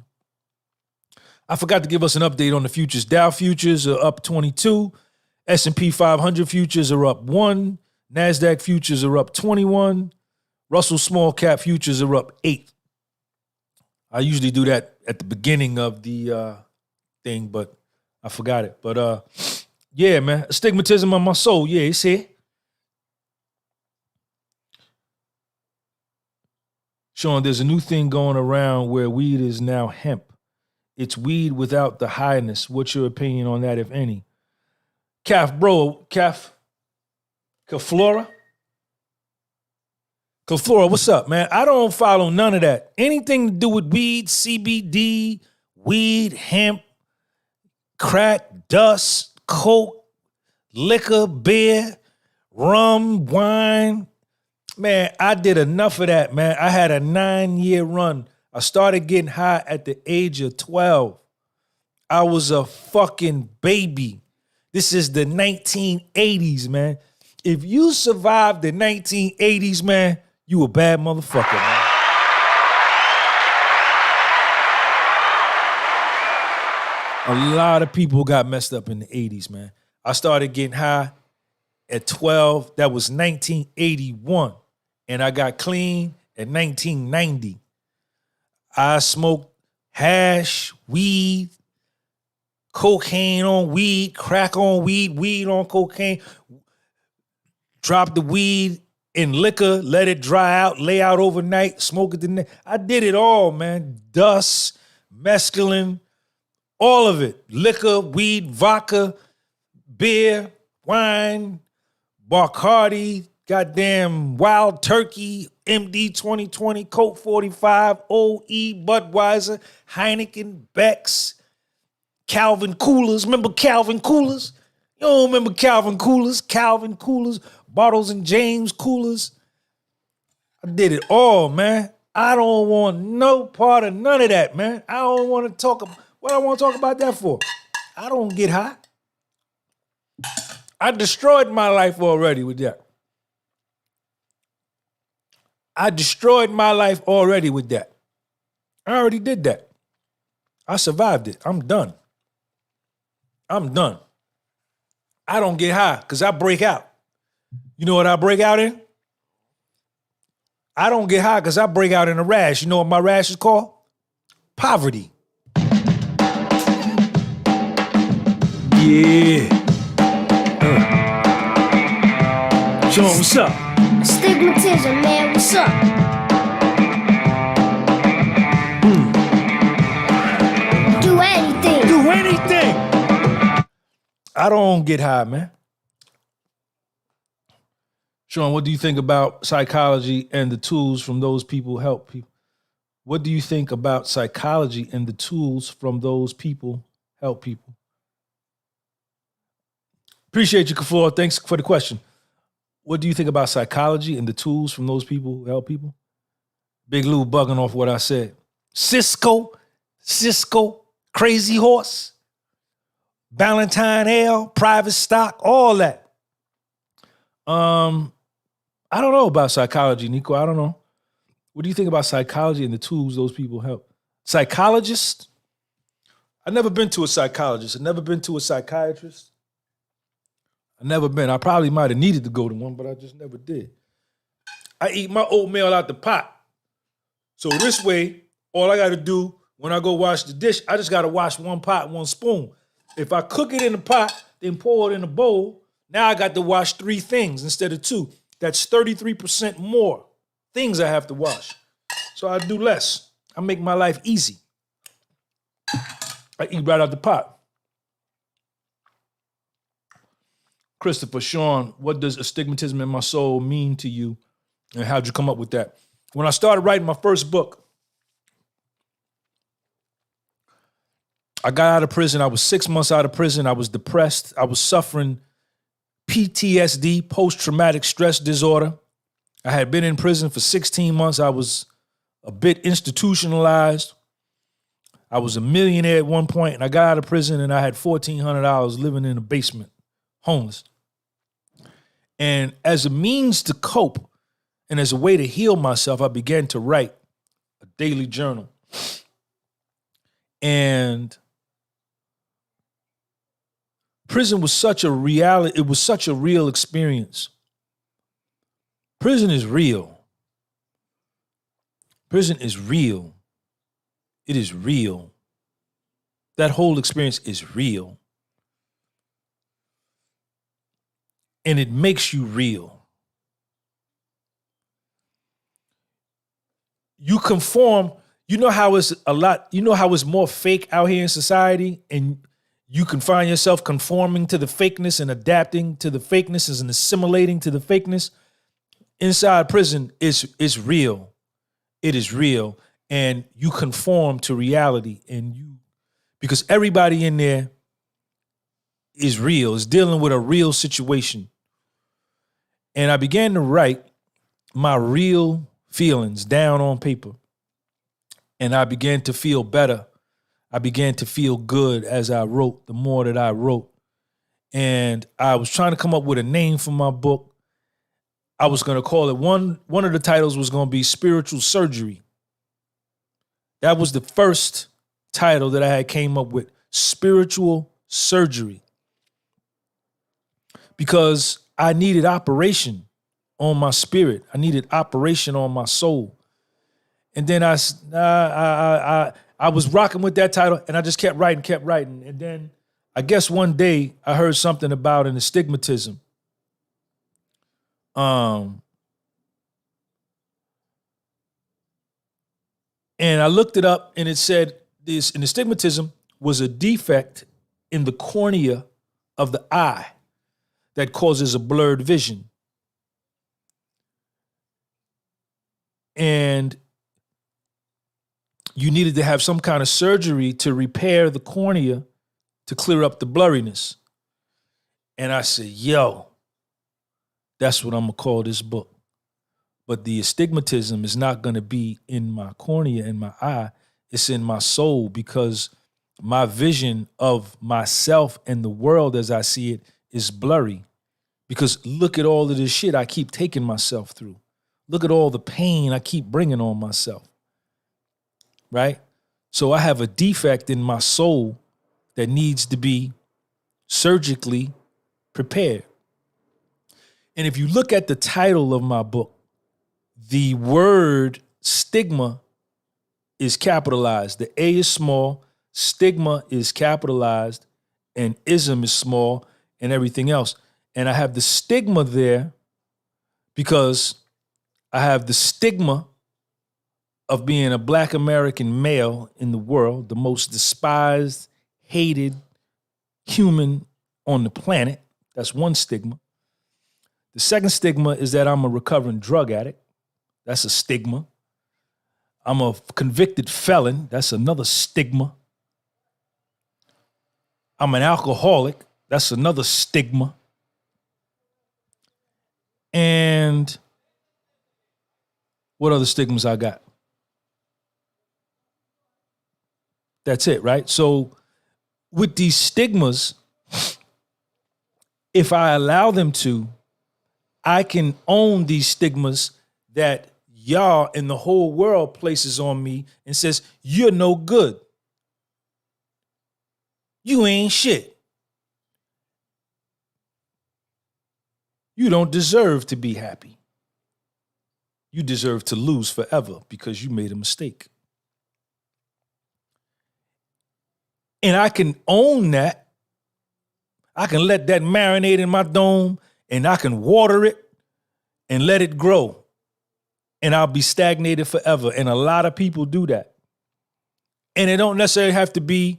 I forgot to give us an update on the futures. Dow futures are up 22. S&P 500 futures are up 1. NASDAQ futures are up 21. Russell small cap futures are up 8. I usually do that at the beginning of the thing, but I forgot it. But yeah, man, astigmatism on my soul. Yeah, it's here. Sean, there's a new thing going around where weed is now hemp. It's weed without the highness. What's your opinion on that, if any? Kaflora? Kaflora, what's up, man? I don't follow none of that. Anything to do with weed, CBD, weed, hemp, crack, dust, coke, liquor, beer, rum, wine. Man, I did enough of that, man. I had a 9-year run. I started getting high at the age of 12. I was a fucking baby. This is the 1980s, man. If you survived the 1980s, man, you a bad motherfucker, man. A lot of people got messed up in the 80s, man. I started getting high at 12. That was 1981. And I got clean at 1990. I smoked hash, weed, cocaine on weed, crack on weed, weed on cocaine. Dropped the weed in liquor, let it dry out, lay out overnight, smoke it the next. I did it all, man. Dust, mescaline, all of it. Liquor, weed, vodka, beer, wine, Bacardi, goddamn Wild Turkey, MD 2020, Coke 45, OE, Budweiser, Heineken, Beck's, Calvin Coolers. Remember Calvin Coolers? You don't remember Calvin Coolers? Calvin Coolers, Bottles and James Coolers. I did it all, man. I don't want no part of none of that, man. I don't want to talk about, what I want to talk about that for? I don't get high. I destroyed my life already with that. I destroyed my life already with that. I already did that. I survived it. I'm done. I'm done. I don't get high because I break out. You know what I break out in? I don't get high because I break out in a rash. You know what my rash is called? Poverty. Yeah. Sean, what's up? Astigmatism, man, what's up? Do anything. Do anything. I don't get high, man. Sean, what do you think about psychology and the tools from those people who help people? What do you think about psychology and the tools from those people help people? Appreciate you, Kafur. Thanks for the question. What do you think about psychology and the tools from those people who help people? Big Lou bugging off what I said. Cisco, Crazy Horse, Valentine L, private stock, all that. I don't know about psychology, Nico. I don't know. What do you think about psychology and the tools those people help? Psychologist? I've never been to a psychologist. I've never been to a psychiatrist. I've never been. I probably might have needed to go to one, but I just never did. I eat my oatmeal out the pot. So this way, all I got to do when I go wash the dish, I just got to wash one pot, one spoon. If I cook it in the pot, then pour it in a bowl, now I got to wash 3 things instead of 2. That's 33% more things I have to wash. So I do less. I make my life easy. I eat right out the pot. Christopher, Sean, what does astigmatism in my soul mean to you? And how'd you come up with that? When I started writing my first book, I got out of prison. I was 6 months out of prison. I was depressed. I was suffering PTSD, post-traumatic stress disorder. I had been in prison for 16 months. I was a bit institutionalized. I was a millionaire at one point, and I got out of prison, and I had $1,400 living in a basement, homeless. And as a means to cope and as a way to heal myself, I began to write a daily journal. And prison was such a reality. It was such a real experience. Prison is real. Prison is real. It is real. That whole experience is real. And it makes you real. You conform. You know how it's more fake out here in society, and you can find yourself conforming to the fakeness and adapting to the fakeness and assimilating to the fakeness. Inside prison is real. It is real. And you conform to reality, because everybody in there is real, is dealing with a real situation. And I began to write my real feelings down on paper. And I began to feel better. I began to feel good as I wrote, the more that I wrote. And I was trying to come up with a name for my book. I was going to call it, one of the titles was going to be Spiritual Surgery. That was the first title that I had came up with, Spiritual Surgery. Because I needed operation on my spirit. I needed operation on my soul. And then I was rocking with that title, and I just kept writing. And then I guess one day I heard something about an astigmatism. And I looked it up, and it said an astigmatism was a defect in the cornea of the eye that causes a blurred vision. And you needed to have some kind of surgery to repair the cornea to clear up the blurriness. And I said, yo, that's what I'm going to call this book. But the astigmatism is not going to be in my cornea, in my eye. It's in my soul, because my vision of myself and the world as I see it is blurry. Because look at all of this shit I keep taking myself through. Look at all the pain I keep bringing on myself. Right? So I have a defect in my soul that needs to be surgically prepared. And if you look at the title of my book, the word stigma is capitalized. The A is small, stigma is capitalized, and ism is small, and everything else. And I have the stigma there because I have the stigma of being a Black American male in the world, the most despised, hated human on the planet. That's one stigma. The second stigma is that I'm a recovering drug addict. That's a stigma. I'm a convicted felon. That's another stigma. I'm an alcoholic. That's another stigma. And what other stigmas I got? That's it, right? So with these stigmas, if I allow them to, I can own these stigmas that y'all and the whole world places on me and says, you're no good. You ain't shit. You don't deserve to be happy. You deserve to lose forever because you made a mistake. And I can own that. I can let that marinate in my dome and I can water it and let it grow. And I'll be stagnated forever. And a lot of people do that. And it don't necessarily have to be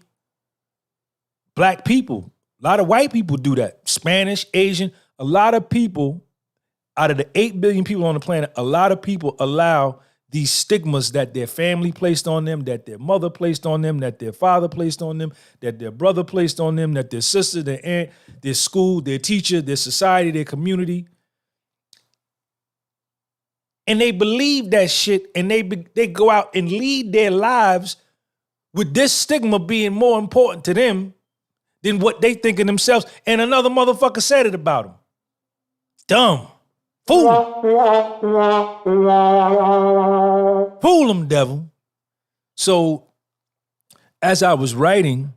Black people. A lot of white people do that. Spanish, Asian. A lot of people, out of the 8 billion people on the planet, a lot of people allow these stigmas that their family placed on them, that their mother placed on them, that their father placed on them, that their brother placed on them, that their sister, their aunt, their school, their teacher, their society, their community. And they believe that shit, and they go out and lead their lives with this stigma being more important to them than what they think of themselves. And another motherfucker said it about them. Dumb. Fool. Fool them, devil. So as I was writing,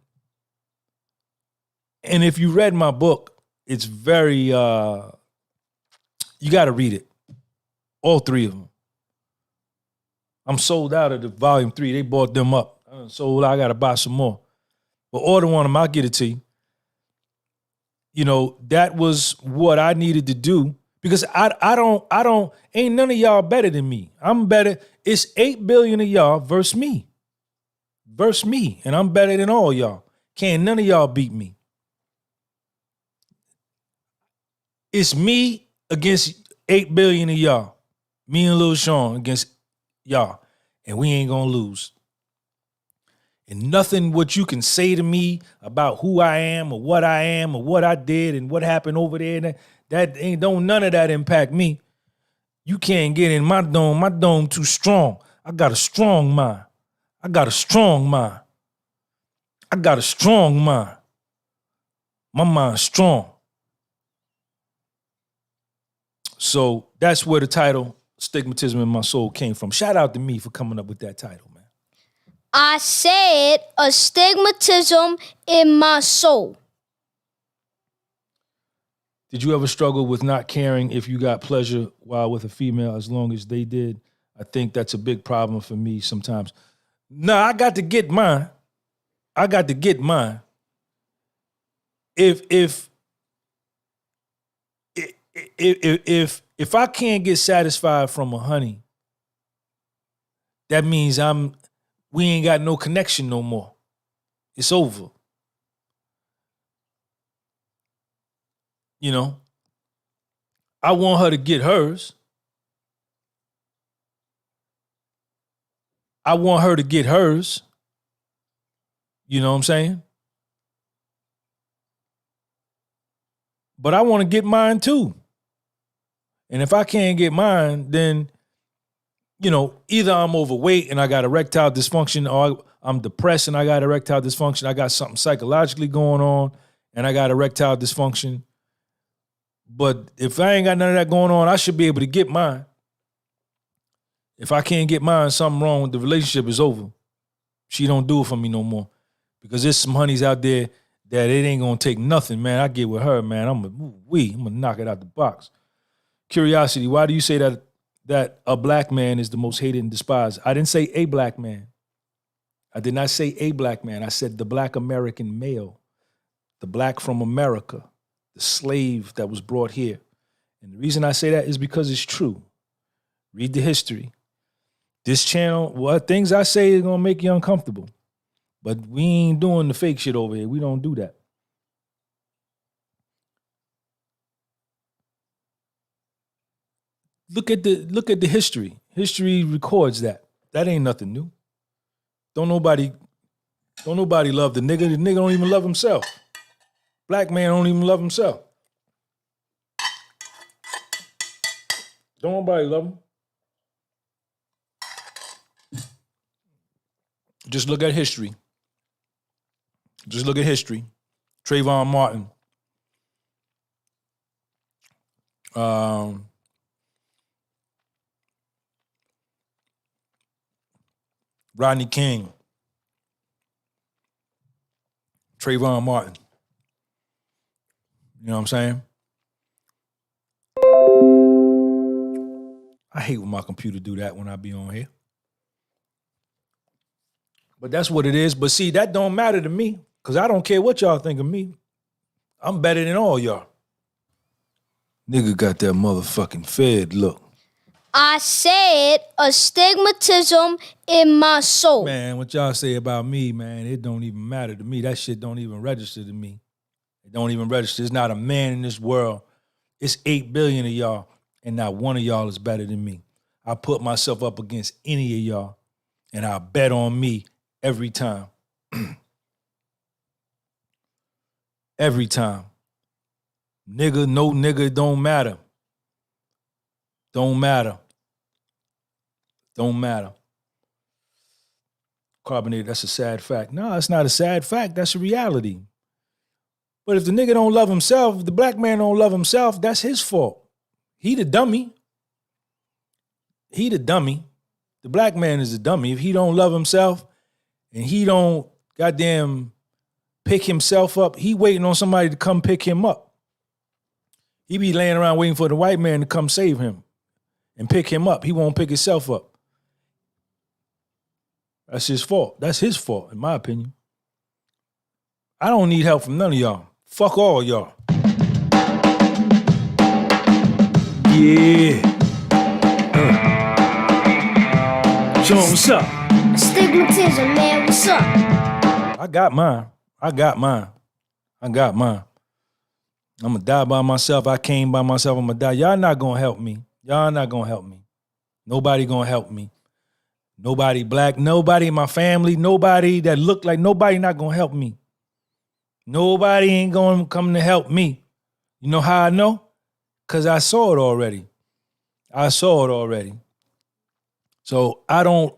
and if you read my book, it's very, you got to read it. All 3 of them. I'm sold out of the volume 3. They bought them up. I got to buy some more. But order one of them, I'll get it to you. You know, that was what I needed to do because I don't, ain't none of y'all better than me. I'm better. It's 8 billion of y'all versus me. And I'm better than all y'all. Can't none of y'all beat me. It's me against 8 billion of y'all. Me and Lil Sean against y'all. And we ain't gonna lose. And nothing what you can say to me about who I am or what I did and what happened over there, don't none of that impact me. You can't get in my dome. My dome too strong. I got a strong mind. My mind's strong. So that's where the title Stigmatism in My Soul came from. Shout out to me for coming up with that title, man. I said a stigmatism in my soul. Did you ever struggle with not caring if you got pleasure while with a female as long as they did? I think that's a big problem for me sometimes. Nah, I got to get mine. If I can't get satisfied from a honey, that means we ain't got no connection no more. It's over. You know, I want her to get hers. You know what I'm saying? But I want to get mine too. And if I can't get mine, then, you know, either I'm overweight and I got erectile dysfunction, or I'm depressed and I got erectile dysfunction. I got something psychologically going on and I got erectile dysfunction. But if I ain't got none of that going on, I should be able to get mine. If I can't get mine, something wrong with the relationship is over. She don't do it for me no more. Because there's some honeys out there that it ain't gonna take nothing, man. I get with her, man. I'm gonna knock it out the box. Curiosity, why do you say that a black man is the most hated and despised? I didn't say a black man. I did not say a black man. I said the black American male, the black from America, the slave that was brought here. And the reason I say that is because it's true. Read the history. This channel, what things I say is going to make you uncomfortable. But we ain't doing the fake shit over here. We don't do that. Look at the history. History records that. That ain't nothing new. Don't nobody love the nigga. The nigga don't even love himself. Black man don't even love himself. Don't nobody love him. Just look at history. Just look at history. Trayvon Martin. Rodney King. Trayvon Martin. You know what I'm saying? I hate when my computer do that when I be on here. But that's what it is. But see, that don't matter to me because I don't care what y'all think of me. I'm better than all y'all. Nigga got that motherfucking Fed look. I said astigmatism in my soul. Man, what y'all say about me, man, it don't even matter to me. That shit don't even register to me. It don't even register. There's not a man in this world. It's 8 billion of y'all, and not one of y'all is better than me. I put myself up against any of y'all, and I bet on me every time. Every time. Nigga, no nigga, it don't matter. Don't matter. Don't matter. Carbonated, that's a sad fact. No, it's not a sad fact. That's a reality. But if the nigga don't love himself, if the black man don't love himself, that's his fault. He the dummy. He the dummy. The black man is the dummy. If he don't love himself and he don't goddamn pick himself up, he waiting on somebody to come pick him up. He be laying around waiting for the white man to come save him and pick him up. He won't pick himself up. That's his fault. That's his fault, in my opinion. I don't need help from none of y'all. Fuck all y'all. Yeah. Show 'em what's up. Astigmatism, man, what's up? I got mine. I'm gonna die by myself. I came by myself. I'm gonna die. Y'all not gonna help me. Nobody gonna help me. Nobody black, nobody in my family, nobody that look like nobody not gonna help me. Nobody ain't gonna come to help me. You know how I know? Because I saw it already. So I don't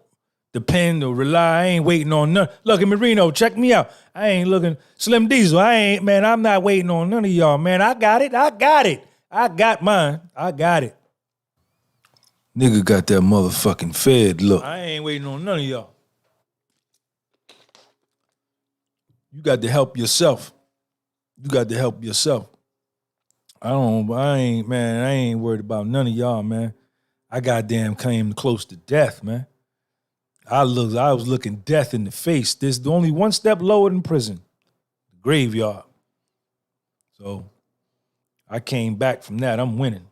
depend or rely. I ain't waiting on none. Look at Marino, check me out. I ain't looking. Slim Diesel, I'm not waiting on none of y'all, man. I got it. I got mine. I got it. Nigga got that motherfucking Fed look. I ain't waiting on none of y'all. You got to help yourself. I ain't worried about none of y'all, man. I goddamn came close to death, man. I was looking death in the face. There's only one step lower than prison. The graveyard. So I came back from that. I'm winning.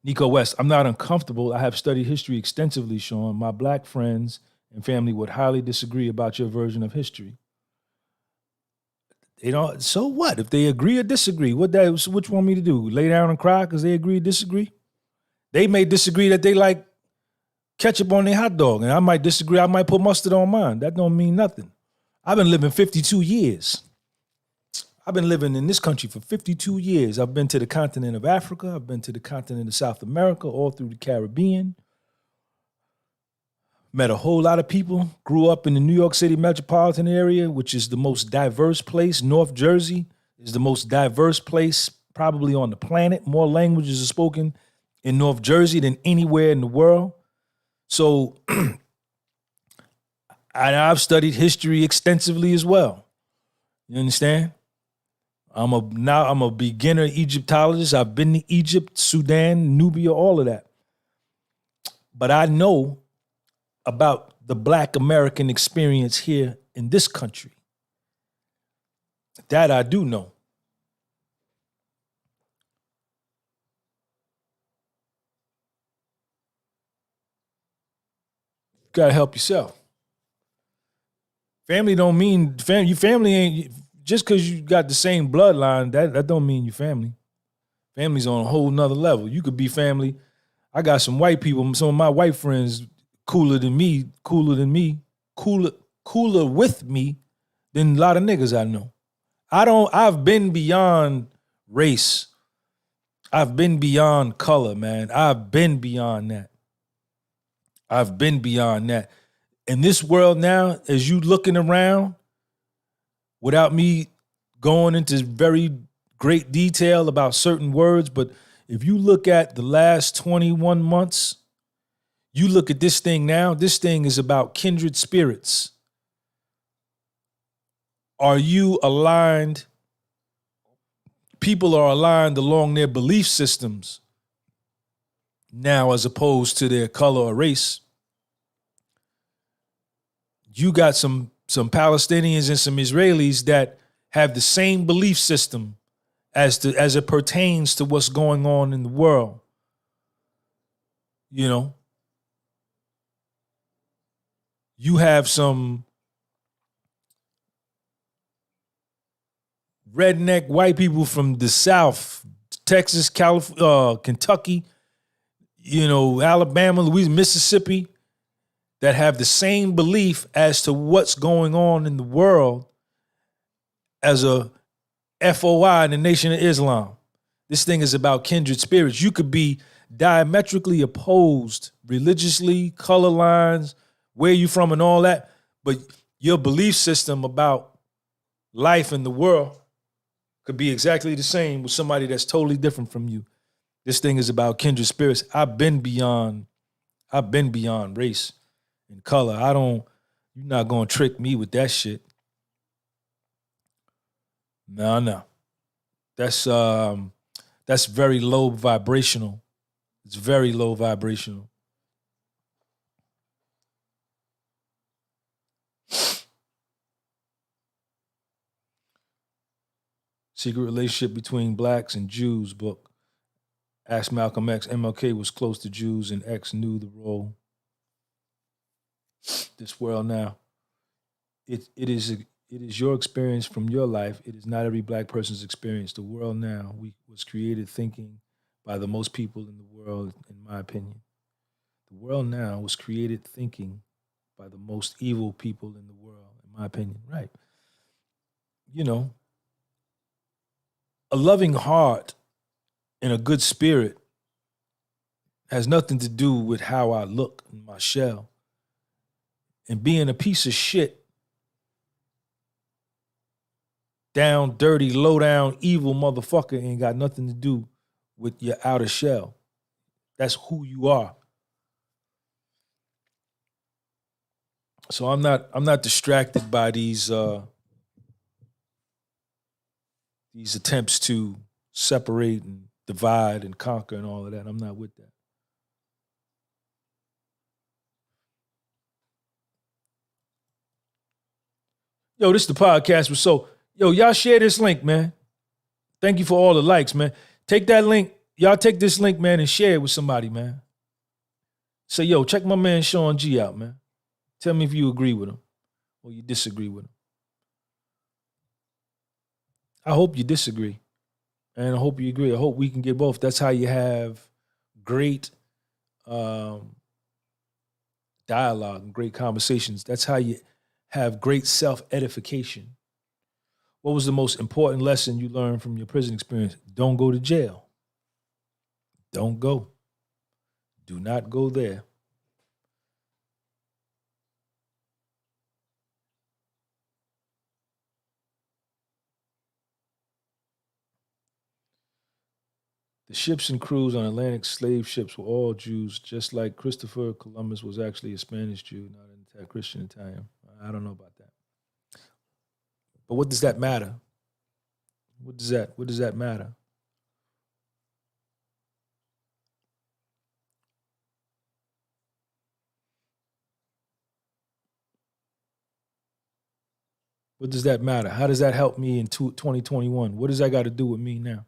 Nico West, I'm not uncomfortable. I have studied history extensively, Sean. My black friends and family would highly disagree about your version of history. They don't. So what? If they agree or disagree, what you want me to do? Lay down and cry because they agree or disagree? They may disagree that they like ketchup on their hot dog, and I might disagree. I might put mustard on mine. That don't mean nothing. I've been living 52 years. I've been living in this country for 52 years. I've been to the continent of Africa. I've been to the continent of South America, all through the Caribbean. Met a whole lot of people. Grew up in the New York City metropolitan area, which is the most diverse place. North Jersey is the most diverse place probably on the planet. More languages are spoken in North Jersey than anywhere in the world. So I've studied history extensively as well. You understand? I'm a beginner Egyptologist. I've been to Egypt, Sudan, Nubia, all of that. But I know about the Black American experience here in this country. That I do know. You gotta help yourself. Family don't mean your family ain't just because you got the same bloodline. That don't mean your family. Family's on a whole nother level. You could be family. I got some white people. Some of my white friends cooler with me than a lot of niggas I know. I've been beyond race. I've been beyond color, man. I've been beyond that. In this world now, as you looking around, without me going into very great detail about certain words, but if you look at the last 21 months, you look at this thing now, this thing is about kindred spirits. Are you aligned? People are aligned along their belief systems now as opposed to their color or race. You got some Palestinians and some Israelis that have the same belief system as it pertains to what's going on in the world. You know, you have some redneck white people from the South, Texas, California, Kentucky, Alabama, Louisiana, Mississippi, that have the same belief as to what's going on in the world as a FOI in the Nation of Islam. This thing is about kindred spirits. You could be diametrically opposed religiously, color lines, where you from and all that, but your belief system about life in the world could be exactly the same with somebody that's totally different from you. This thing is about kindred spirits. I've been beyond race and color. You're not gonna trick me with that shit. No. That's very low vibrational. It's very low vibrational. Secret Relationship Between Blacks and Jews book. Asked Malcolm X. MLK was close to Jews and X knew the role. This world now. It is your experience from your life. It is not every black person's experience. The world now was created thinking by the most people in the world, in my opinion. The world now was created thinking by the most evil people in the world, in my opinion. Right. A loving heart and a good spirit has nothing to do with how I look in my shell. And being a piece of shit, down, dirty, low down, evil motherfucker ain't got nothing to do with your outer shell. That's who you are. So I'm not distracted by these attempts to separate and divide and conquer and all of that. I'm not with that. Yo, this is the podcast. Y'all share this link, man. Thank you for all the likes, man. Take that link. Y'all take this link, man, and share it with somebody, man. Say, yo, check my man Sean G out, man. Tell me if you agree with him or you disagree with him. I hope you disagree. And I hope you agree. I hope we can get both. That's how you have great dialogue and great conversations. That's how you have great self-edification. What was the most important lesson you learned from your prison experience? Don't go to jail. Don't go. Do not go there. The ships and crews on Atlantic slave ships were all Jews, just like Christopher Columbus was actually a Spanish Jew, not a Christian Italian. I don't know about that. But what does that matter? What does that matter? What does that matter? How does that help me in 2021? What does that got to do with me now?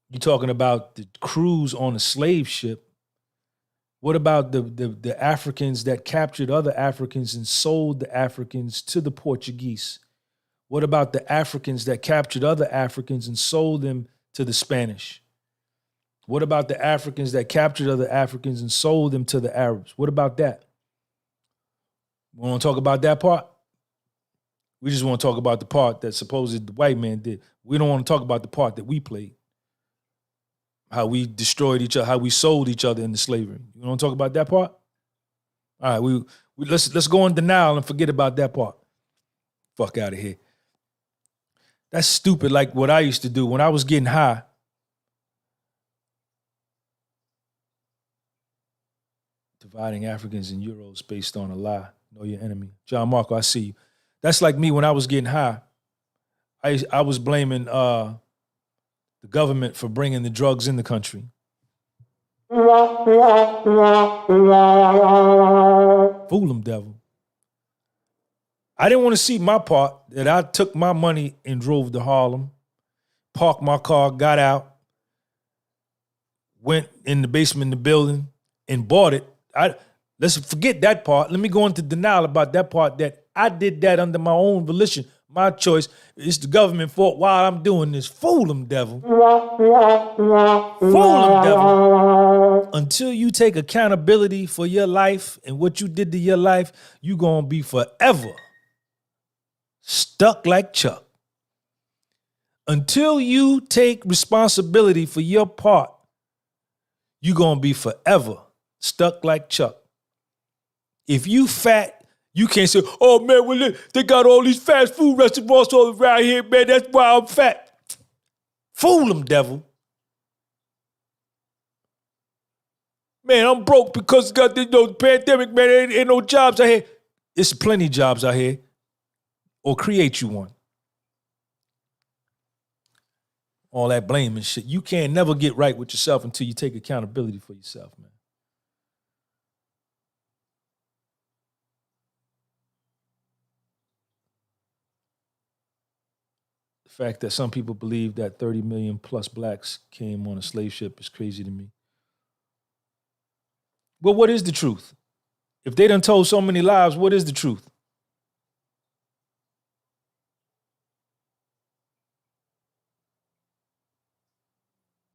You're talking about the crews on a slave ship. What about the Africans that captured other Africans and sold the Africans to the Portuguese? What about the Africans that captured other Africans and sold them to the Spanish? What about the Africans that captured other Africans and sold them to the Arabs? What about that? We want to talk about that part? We just want to talk about the part that supposedly the white man did. We don't want to talk about the part that we played. How we destroyed each other, how we sold each other into slavery. You want to talk about that part? All right, we let's go in denial and forget about that part. Fuck out of here. That's stupid, like what I used to do when I was getting high. Dividing Africans and Euros based on a lie. Know your enemy. John Marco, I see you. That's like me when I was getting high. I was blaming the government for bringing the drugs in the country. Fool them, devil. I didn't want to see my part that I took my money and drove to Harlem, parked my car, got out, went in the basement of the building and bought it. Let's forget that part. Let me go into denial about that part, that I did that under my own volition, my choice. It's the government fault while I'm doing this. Fool them, devil. Fool them, devil. Until you take accountability for your life and what you did to your life, you're going to be forever stuck like Chuck. Until you take responsibility for your part, you're going to be forever stuck like Chuck. If you fat, you can't say, oh man, well, they got all these fast food restaurants all around here, man. That's why I'm fat. Fool them, devil. Man, I'm broke because got this pandemic, man. Ain't no jobs out here. It's plenty of jobs out here. Or create you one. All that blame and shit. You can't never get right with yourself until you take accountability for yourself, man. The fact that some people believe that 30 million plus blacks came on a slave ship is crazy to me. Well, what is the truth? If they done told so many lies, what is the truth?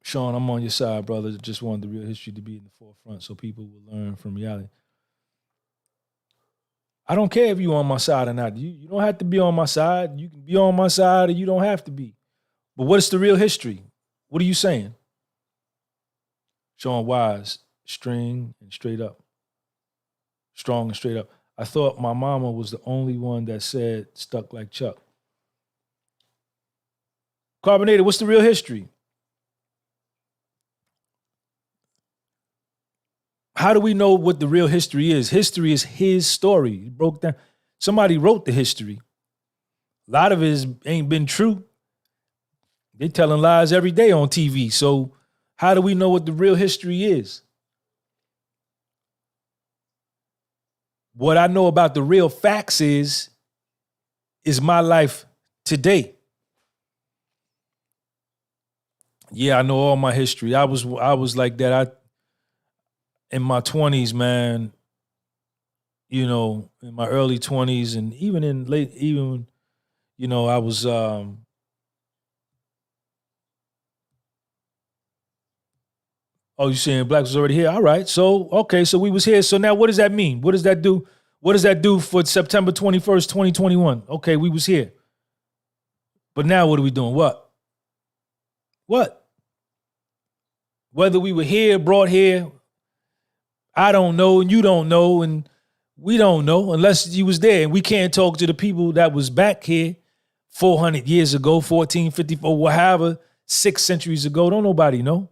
Sean, I'm on your side, brother. Just wanted the real history to be in the forefront so people will learn from reality. I don't care if you're on my side or not. You don't have to be on my side. You can be on my side or you don't have to be. But what's the real history? What are you saying? Sean Wise, string and straight up. Strong and straight up. I thought my mama was the only one that said stuck like Chuck. Carbonated, what's the real history? How do we know what the real history is? History is his story. He broke down. Somebody wrote the history. A lot of it ain't been true. They telling lies every day on TV. So how do we know what the real history is? What I know about the real facts is my life today. Yeah, I know all my history. I was like that. In my 20s, man, you know, in my early 20s and even in late, even, you know, I was, oh, you saying blacks was already here? All right. So, okay. So we was here. So now what does that mean? What does that do? What does that do for September 21st, 2021? Okay. We was here. But now what are we doing? What? Whether we were here, brought here, I don't know, and you don't know, and we don't know unless you was there. And we can't talk to the people that was back here 400 years ago, 1454, whatever, 6 centuries ago. Don't nobody know.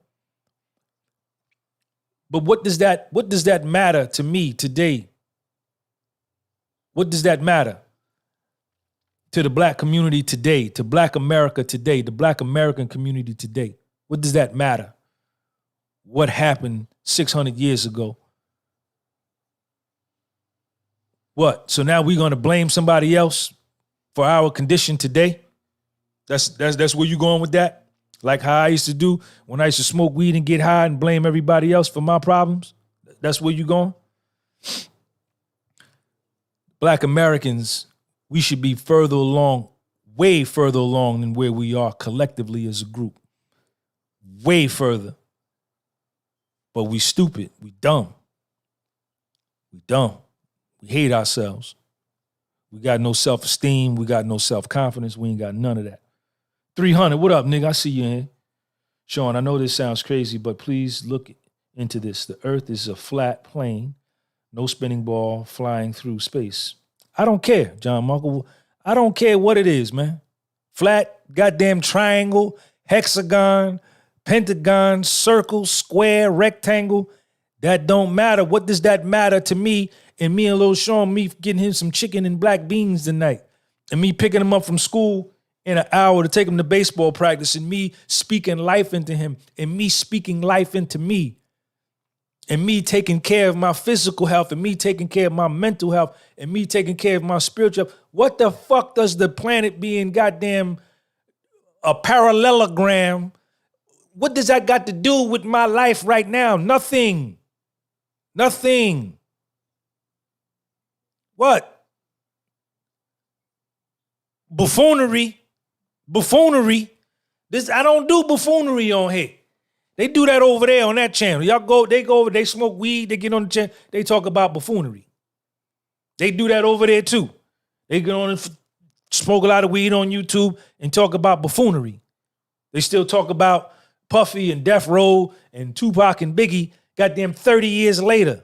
But what does that matter to me today? What does that matter to the black community today, to black America today, the black American community today? What does that matter? What happened 600 years ago? What? So now we're going to blame somebody else for our condition today? That's where you going with that? Like how I used to do when I used to smoke weed and get high and blame everybody else for my problems? That's where you going? Black Americans, we should be further along, way further along than where we are collectively as a group. Way further. But we stupid. We dumb. We dumb. We hate ourselves. We got no self-esteem. We got no self-confidence. We ain't got none of that. 300, what up, nigga? I see you in here. Sean, I know this sounds crazy, but please look into this. The earth is a flat plane, no spinning ball flying through space. I don't care, John Markle. I don't care what it is, man. Flat, goddamn triangle, hexagon, pentagon, circle, square, rectangle. That don't matter. What does that matter to me and me and Lil Sean, me getting him some chicken and black beans tonight and me picking him up from school in an hour to take him to baseball practice and me speaking life into him and me speaking life into me and me taking care of my physical health and me taking care of my mental health and me taking care of my spiritual health. What the fuck does the planet being goddamn a parallelogram? What does that got to do with my life right now? Nothing. Nothing. What? Buffoonery. This I don't do buffoonery on here. They do that over there on that channel. They go over, they smoke weed, they get on the channel, they talk about buffoonery. They do that over there too. They get on and smoke a lot of weed on YouTube and talk about buffoonery. They still talk about Puffy and Death Row and Tupac and Biggie goddamn 30 years later.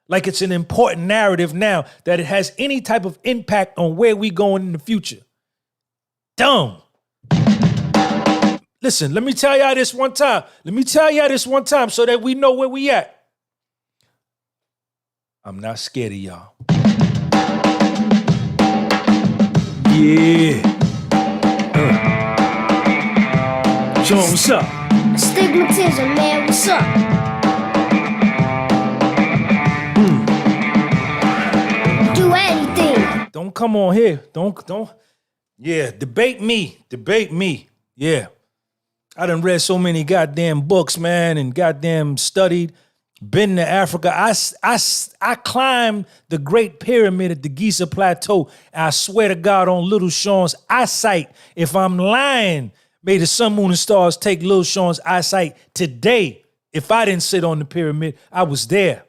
Like it's an important narrative now that it has any type of impact on where we going in the future. Dumb. Listen, let me tell y'all this one time. So that we know where we at. I'm not scared of y'all. Yeah. Sean, what's up? Astigmatism, man, what's up? Do anything. Don't come on here. Don't. Yeah, debate me. Yeah. I done read so many goddamn books, man, and goddamn studied. Been to Africa. I climbed the Great Pyramid at the Giza Plateau. I swear to God on Little Sean's eyesight. If I'm lying, may the sun, moon, and stars take Little Sean's eyesight today. If I didn't sit on the pyramid, I was there.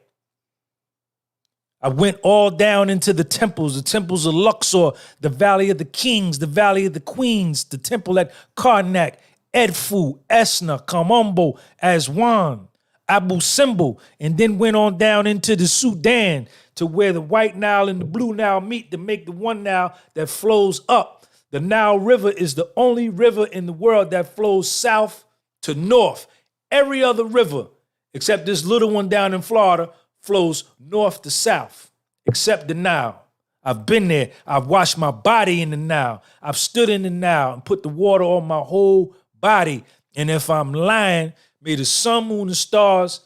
I went all down into the temples of Luxor, the Valley of the Kings, the Valley of the Queens, the temple at Karnak, Edfu, Esna, Kamombo, Aswan, Abu Simbel, and then went on down into the Sudan to where the White Nile and the Blue Nile meet to make the one Nile that flows up. The Nile River is the only river in the world that flows south to north. Every other river, except this little one down in Florida, flows north to south, except the Nile. I've been there. I've washed my body in the Nile. I've stood in the Nile and put the water on my whole body. And if I'm lying, may the sun, moon, and stars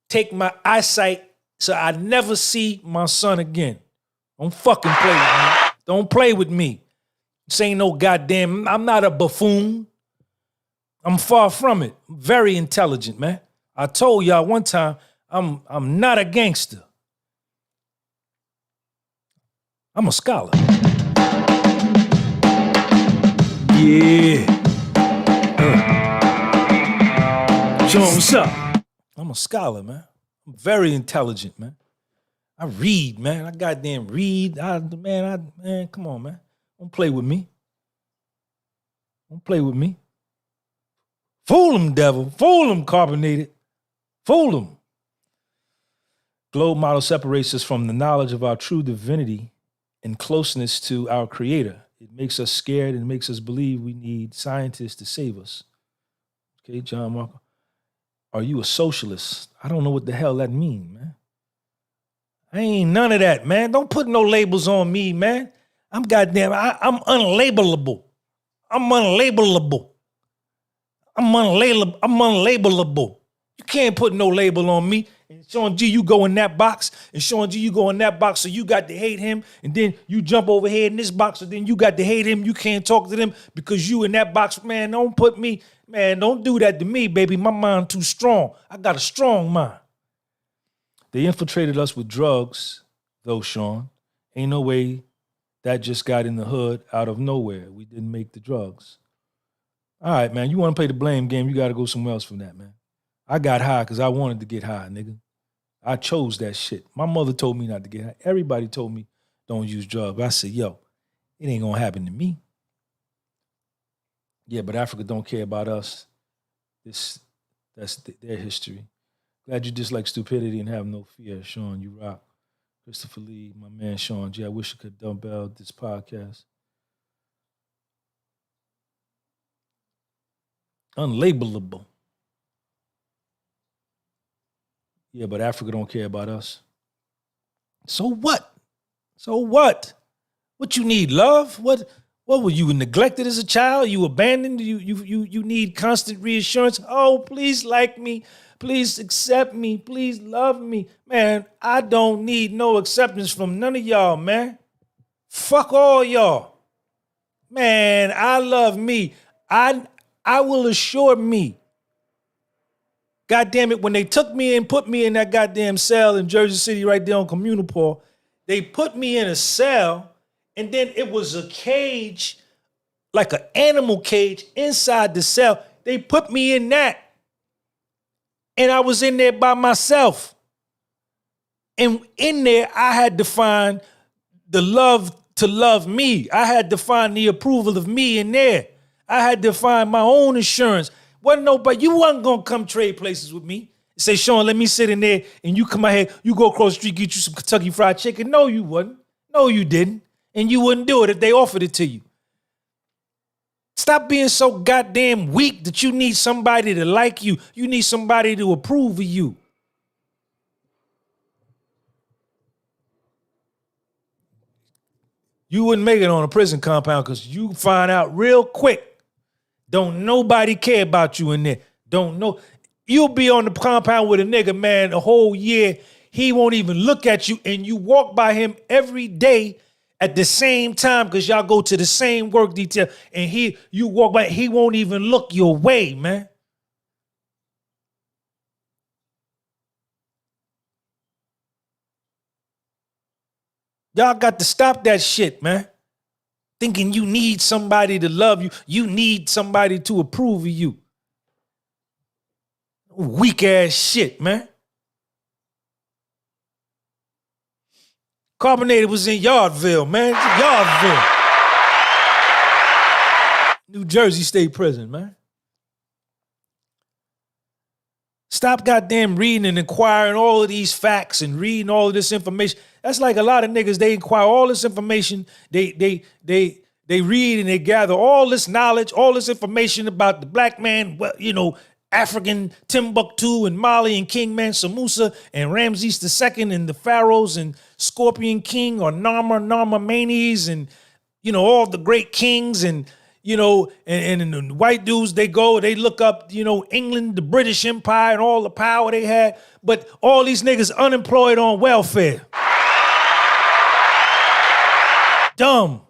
take my eyesight so I never see my son again. Don't fucking play with me. Don't play with me. This ain't no goddamn, I'm not a buffoon. I'm far from it. I'm very intelligent, man. I told y'all one time, I'm not a gangster. I'm a scholar. Yeah. Sean, what's up? I'm a scholar, man. I'm very intelligent, man. I read, man. I goddamn read. Man, come on, man. Don't play with me. Don't play with me. Fool him, devil. Fool him, carbonated. Fool him. Globe model separates us from the knowledge of our true divinity and closeness to our creator. It makes us scared and makes us believe we need scientists to save us. Okay, John Marco. Are you a socialist? I don't know what the hell that means, man. I ain't none of that, man. Don't put no labels on me, man. I'm unlabelable. I'm unlabelable. I'm unlabelable. You can't put no label on me And Sean G, you go in that box, and Sean G, you go in that box, so you got to hate him, and then you jump over here in this box, so then you got to hate him. You can't talk to them because you in that box. Man, don't do that to me, baby. My mind too strong. I got a strong mind. They infiltrated us with drugs, though, Sean. Ain't no way that just got in the hood out of nowhere. We didn't make the drugs. All right, man, you want to play the blame game, you got to go somewhere else from that, man. I got high because I wanted to get high, nigga. I chose that shit. My mother told me not to get high. Everybody told me don't use drugs. I said, yo, it ain't going to happen to me. Yeah, but Africa don't care about us. That's their history. Glad you dislike stupidity and have no fear. Sean, you rock. Christopher Lee, my man Sean G. I wish I could dumbbell this podcast. Unlabelable. Yeah, but Africa don't care about us. So what? So what? What you need? Love? What were you neglected as a child? You abandoned? You need constant reassurance? Oh, please like me. Please accept me. Please love me. Man, I don't need no acceptance from none of y'all, man. Fuck all y'all. Man, I love me. I will assure me. God damn it, when they took me and put me in that goddamn cell in Jersey City right there on Communal Paul, they put me in a cell, and then it was a cage, like an animal cage inside the cell. They put me in that. And I was in there by myself. And in there, I had to find the love to love me. I had to find the approval of me in there. I had to find my own assurance. You wasn't gonna come trade places with me. Say, Sean, let me sit in there and you come out here, you go across the street, get you some Kentucky Fried Chicken. No, you wouldn't. No, you didn't. And you wouldn't do it if they offered it to you. Stop being so goddamn weak that you need somebody to like you. You need somebody to approve of you. You wouldn't make it on a prison compound because you find out real quick. Don't nobody care about you in there. Don't know. You'll be on the compound with a nigga, man, a whole year. He won't even look at you, and you walk by him every day at the same time because y'all go to the same work detail, and you walk by, he won't even look your way, man. Y'all got to stop that shit, man. Thinking you need somebody to love you. You need somebody to approve of you. Weak ass shit, man. Carbonated was in Yardville, man. Yardville. New Jersey State Prison, man. Stop goddamn reading and inquiring all of these facts and reading all of this information. That's like a lot of niggas, they inquire all this information. They read and they gather all this knowledge, all this information about the black man, well, you know, African Timbuktu and Mali and King Mansa Musa and Ramses II and the pharaohs and Scorpion King or Narmer Manes and, you know, all the great kings and, you know, and the white dudes, they look up, you know, England, the British Empire and all the power they had. But all these niggas unemployed on welfare. Dumb.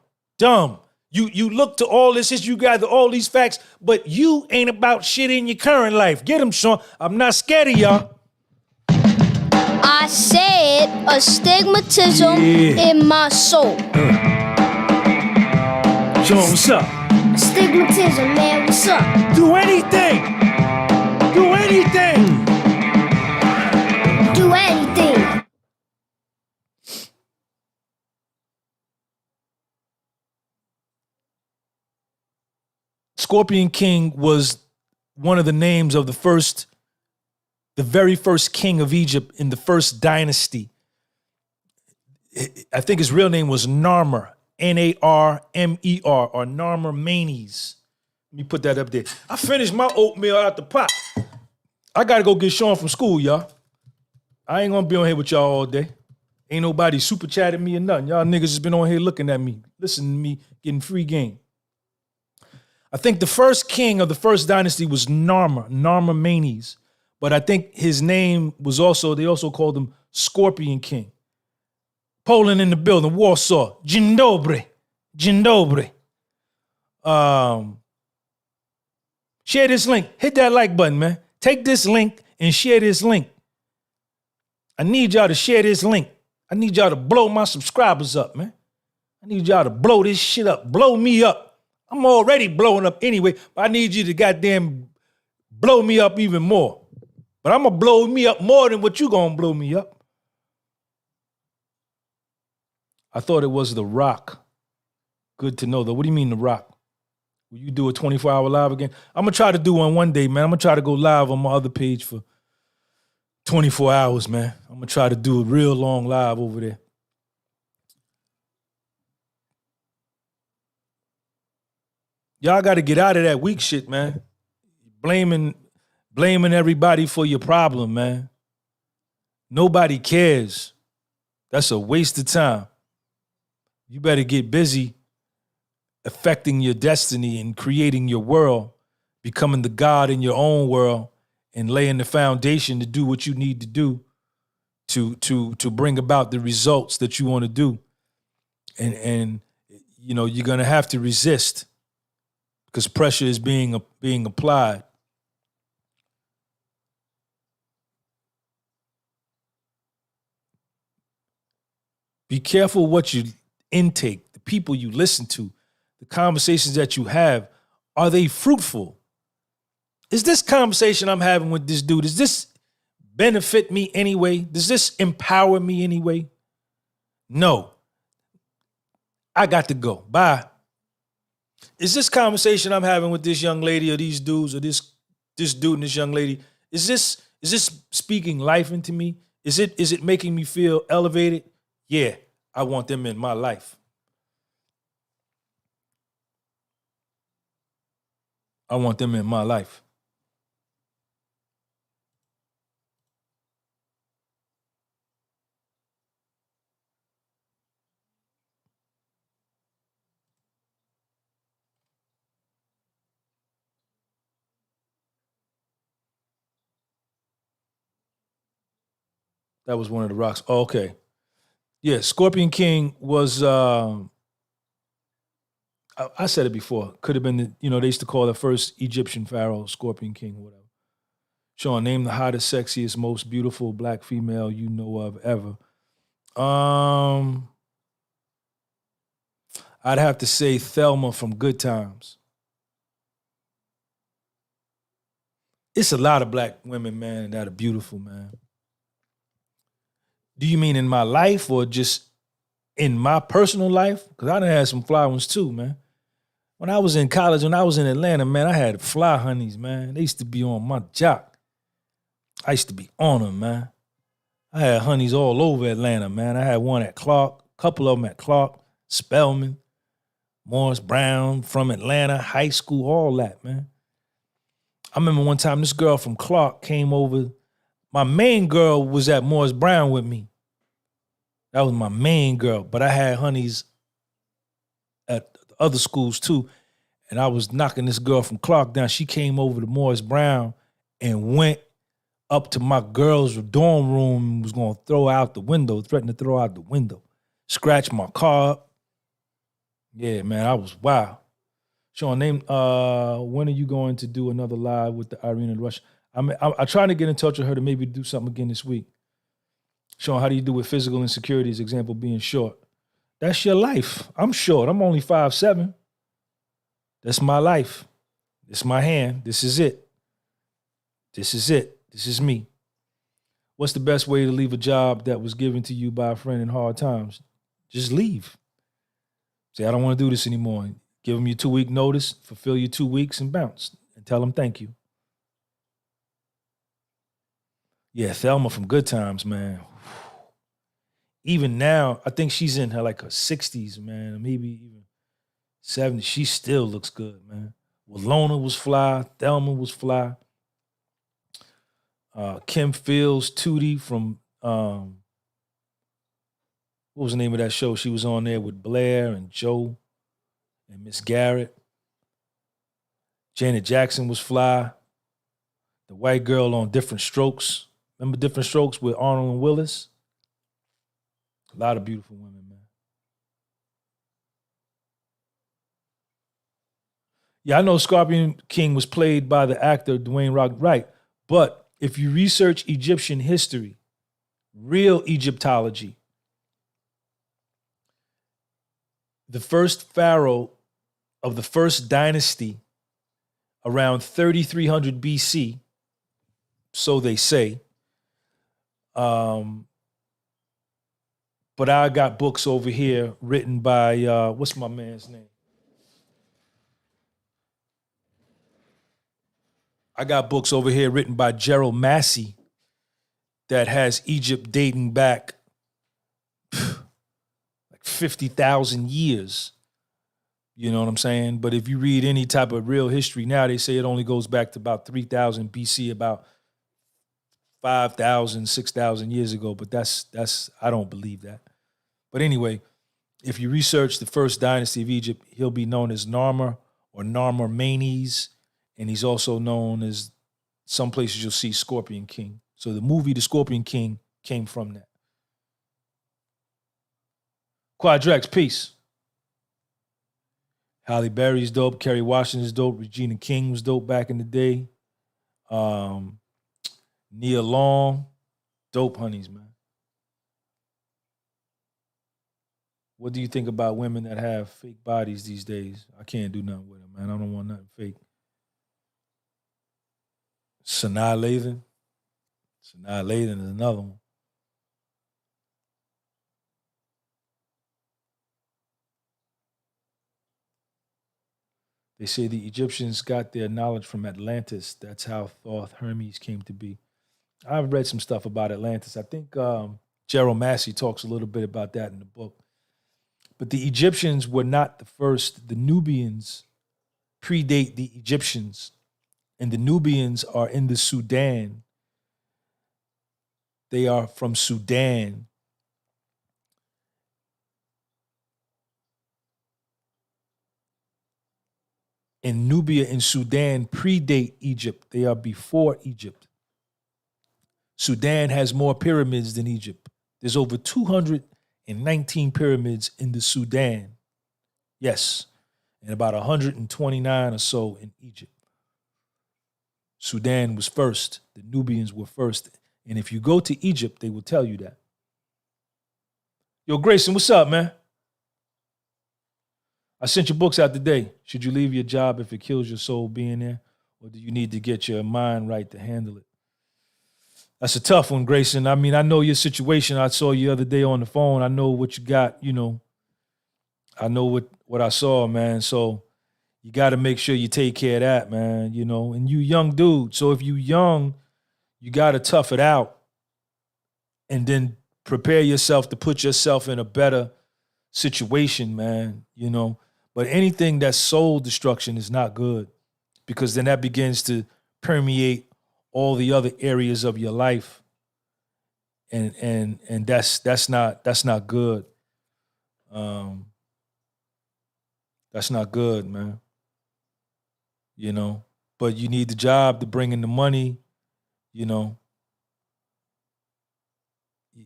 You look to all this history, you gather all these facts, but you ain't about shit in your current life. Get them, Sean. I'm not scared of y'all. I said astigmatism in my soul. Sean, what's up? Astigmatism, man, what's up? Do anything. Do anything. Do anything. Scorpion King was one of the names of the very first king of Egypt in the first dynasty. I think his real name was Narmer, Narmer, or Narmer Manes. Let me put that up there. I finished my oatmeal out the pot. I got to go get Sean from school, y'all. I ain't going to be on here with y'all all day. Ain't nobody super chatting me or nothing. Y'all niggas has been on here looking at me, listening to me, getting free game. I think the first king of the first dynasty was Narmer Manes. But I think his name was also, they also called him Scorpion King. Poland in the building, Warsaw. Dzień dobry. Dzień dobry. Share this link. Hit that like button, man. Take this link and share this link. I need y'all to share this link. I need y'all to blow my subscribers up, man. I need y'all to blow this shit up. Blow me up. I'm already blowing up anyway, but I need you to goddamn blow me up even more. But I'm going to blow me up more than what you going to blow me up. I thought it was The Rock. Good to know, though. What do you mean, The Rock? Will you do a 24-hour live again? I'm going to try to do one day, man. I'm going to try to go live on my other page for 24 hours, man. I'm going to try to do a real long live over there. Y'all got to get out of that weak shit, man. Blaming everybody for your problem, man. Nobody cares. That's a waste of time. You better get busy affecting your destiny and creating your world, becoming the God in your own world, and laying the foundation to do what you need to do to bring about the results that you want to do. And you know, you're gonna have to resist because pressure is being applied. Be careful what you intake, the people you listen to, the conversations that you have. Are they fruitful? Is this conversation I'm having with this dude, does this benefit me anyway? Does this empower me anyway? No. I got to go. Bye. Is this conversation I'm having with this young lady or these dudes or this dude and this young lady, is this speaking life into me? Is it making me feel elevated? Yeah, I want them in my life. I want them in my life. That was one of the rocks. Oh, okay. Yeah, Scorpion King was, I said it before, could have been, they used to call the first Egyptian pharaoh Scorpion King or whatever. Sean, name the hottest, sexiest, most beautiful black female you know of ever. I'd have to say Thelma from Good Times. It's a lot of black women, man, that are beautiful, man. Do you mean in my life or just in my personal life? Because I done had some fly ones too, man. When I was in college, when I was in Atlanta, man, I had fly honeys, man. They used to be on my jock. I used to be on them, man. I had honeys all over Atlanta, man. I had one at Clark, a couple of them at Clark, Spelman, Morris Brown, from Atlanta, high school, all that, man. I remember one time this girl from Clark came over. My main girl was at Morris Brown with me. That was my main girl, but I had honeys at other schools too. And I was knocking this girl from Clark down. She came over to Morris Brown and went up to my girl's dorm room and was going to throw out the window, threatened to throw out the window, scratch my car up. Yeah, man, I was wild. Sean, when are you going to do another live with the Irina Rush? I'm trying to get in touch with her to maybe do something again this week. Sean, how do you do with physical insecurities? Example, being short. That's your life. I'm short. I'm only 5'7". That's my life. This is my hand. This is it. This is it. This is me. What's the best way to leave a job that was given to you by a friend in hard times? Just leave. Say, I don't want to do this anymore. Give them your 2-week notice, fulfill your 2 weeks, and bounce. And tell them thank you. Yeah, Thelma from Good Times, man. Even now, I think she's in her 60s, man, maybe even 70s. She still looks good, man. Walona was fly. Thelma was fly. Kim Fields, Tootie from, what was the name of that show? She was on there with Blair and Joe and Miss Garrett. Janet Jackson was fly. The white girl on Different Strokes. Remember Different Strokes with Arnold and Willis? A lot of beautiful women, man. Yeah, I know Scorpion King was played by the actor Dwayne Rock, right? But if you research Egyptian history, real Egyptology, the first pharaoh of the first dynasty around 3300 BC, so they say. But I got books over here written by, what's my man's name? I got books over here written by Gerald Massey that has Egypt dating back like 50,000 years. You know what I'm saying? But if you read any type of real history now, they say it only goes back to about 3000 BC, about 5,000, 6,000 years ago. But that's I don't believe that. But anyway, if you research the first dynasty of Egypt, he'll be known as Narmer or Narmer Manes, and he's also known as, some places you'll see, Scorpion King. So the movie The Scorpion King came from that. Quadrex, peace. Halle Berry's dope. Kerry Washington's dope. Regina King was dope back in the day. Nia Long, dope honeys, man. What do you think about women that have fake bodies these days? I can't do nothing with them, man. I don't want nothing fake. Sanaa Lathan. Sanaa Lathan is another one. They say the Egyptians got their knowledge from Atlantis. That's how Thoth Hermes came to be. I've read some stuff about Atlantis. I think Gerald Massey talks a little bit about that in the book. But the Egyptians were not the first. The Nubians predate the Egyptians. And the Nubians are in the Sudan. They are from Sudan. And Nubia and Sudan predate Egypt. They are before Egypt. Sudan has more pyramids than Egypt. There's over 219 pyramids in the Sudan. Yes. And about 129 or so in Egypt. Sudan was first. The Nubians were first. And if you go to Egypt, they will tell you that. Yo, Grayson, what's up, man? I sent your books out today. Should you leave your job if it kills your soul being there? Or do you need to get your mind right to handle it? That's a tough one, Grayson. I mean, I know your situation. I saw you the other day on the phone. I know what you got, you know. I know what I saw, man. So you got to make sure you take care of that, man, you know. And you young dude. So if you young, you got to tough it out and then prepare yourself to put yourself in a better situation, man, you know. But anything that's soul destruction is not good because then that begins to permeate all the other areas of your life. And that's not good. That's not good, man. You know, but you need the job to bring in the money, you know.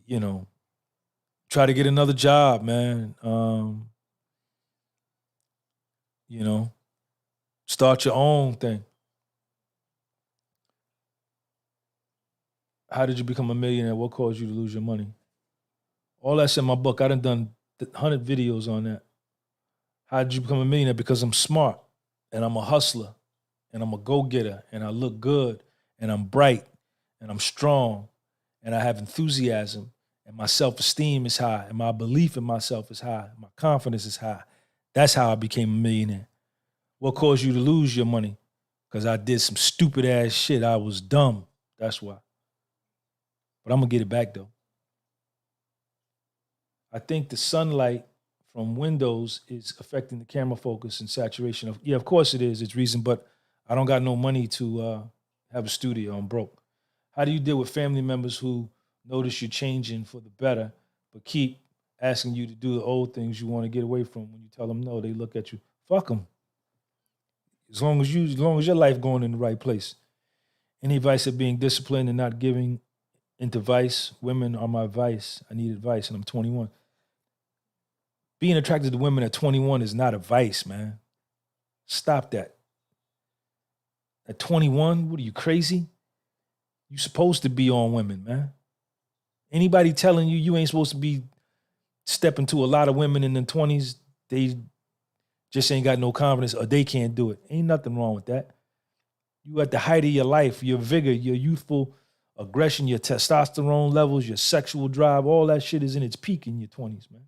You know, try to get another job, man. You know, start your own thing. How did you become a millionaire? What caused you to lose your money? All that's in my book. I done 100 videos on that. How did you become a millionaire? Because I'm smart and I'm a hustler and I'm a go-getter and I look good and I'm bright and I'm strong and I have enthusiasm and my self-esteem is high and my belief in myself is high. My confidence is high. That's how I became a millionaire. What caused you to lose your money? Because I did some stupid ass shit. I was dumb. That's why. But I'm going to get it back though. I think the sunlight from windows is affecting the camera focus and saturation. Yeah, of course it is. It's reason, but I don't got no money to have a studio. I'm broke. How do you deal with family members who notice you're changing for the better, but keep asking you to do the old things you want to get away from? When you tell them no, they look at you. Fuck them. As long as your life going in the right place. Any advice of being disciplined and not giving into vice? Women are my vice. I need advice, and I'm 21. Being attracted to women at 21 is not a vice, man. Stop that. At 21, what are you, crazy? You supposed to be on women, man. Anybody telling you you ain't supposed to be stepping to a lot of women in the 20s, they just ain't got no confidence or they can't do it. Ain't nothing wrong with that. You at the height of your life, your vigor, your youthful aggression, your testosterone levels, your sexual drive, all that shit is in its peak in your 20s, man.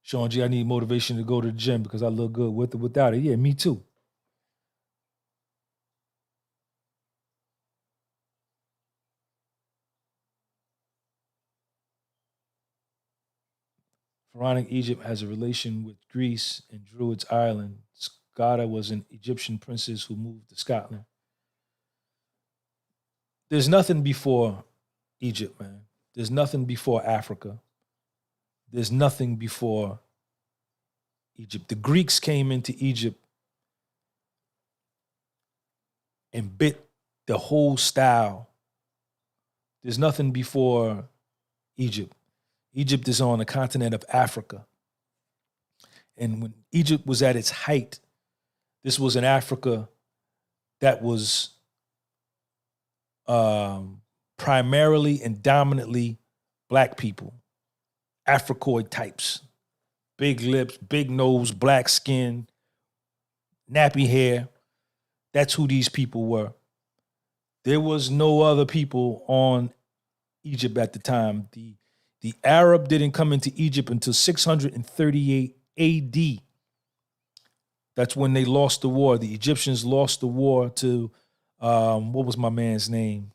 Sean G, I need motivation to go to the gym because I look good with or without it. Yeah, me too. Pharaonic Egypt has a relation with Greece and Druids Ireland. Skada was an Egyptian princess who moved to Scotland. There's nothing before Egypt, man. There's nothing before Africa. There's nothing before Egypt. The Greeks came into Egypt and bit the whole style. There's nothing before Egypt. Egypt is on the continent of Africa. And when Egypt was at its height, this was an Africa that was primarily and dominantly black people, Africoid types, big lips, big nose, black skin, nappy hair. That's who these people were. There was no other people on Egypt at the time. The Arab didn't come into Egypt until 638 AD. That's when they lost the war. The Egyptians lost the war to, what was my man's name?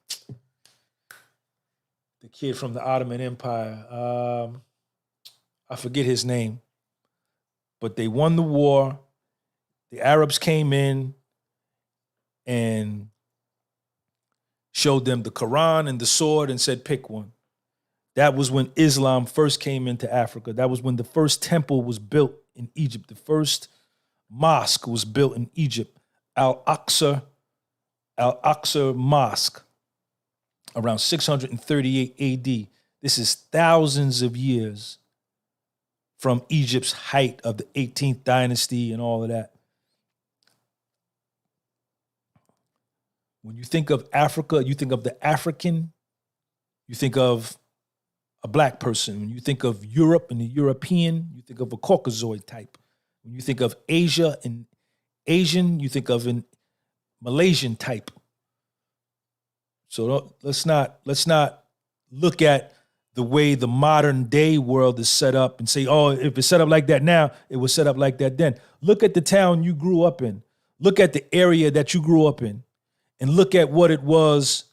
The kid from the Ottoman Empire. I forget his name. But they won the war. The Arabs came in and showed them the Quran and the sword and said, pick one. That was when Islam first came into Africa. That was when the first temple was built in Egypt. The first mosque was built in Egypt. Al-Aqsa Mosque, around 638 AD. This is thousands of years from Egypt's height of the 18th dynasty and all of that. When you think of Africa, you think of the African, you think of a black person. When you think of Europe and the European, you think of a Caucasoid type. When you think of Asia and Asian, you think of an Malaysian type. So let's not look at the way the modern day world is set up and say, oh, if it's set up like that now, it was set up like that then. Look at the town you grew up in. Look at the area that you grew up in. And look at what it was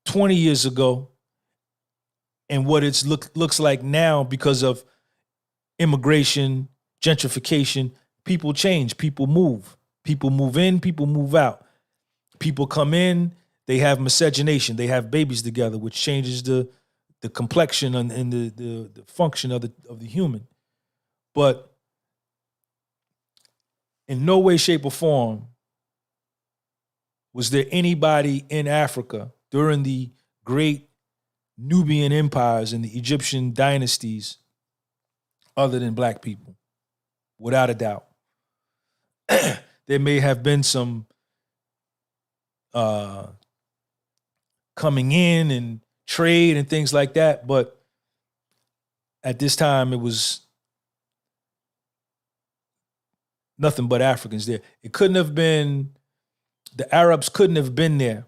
20 years ago and what it looks like now because of immigration, gentrification. People change, people move. People move in, people move out. People come in, they have miscegenation, they have babies together, which changes the complexion and the function of the human. But in no way, shape, or form was there anybody in Africa during the great Nubian empires and the Egyptian dynasties other than black people, without a doubt. There may have been some coming in and trade and things like that, but at this time it was nothing but Africans there. It couldn't have been, the Arabs couldn't have been there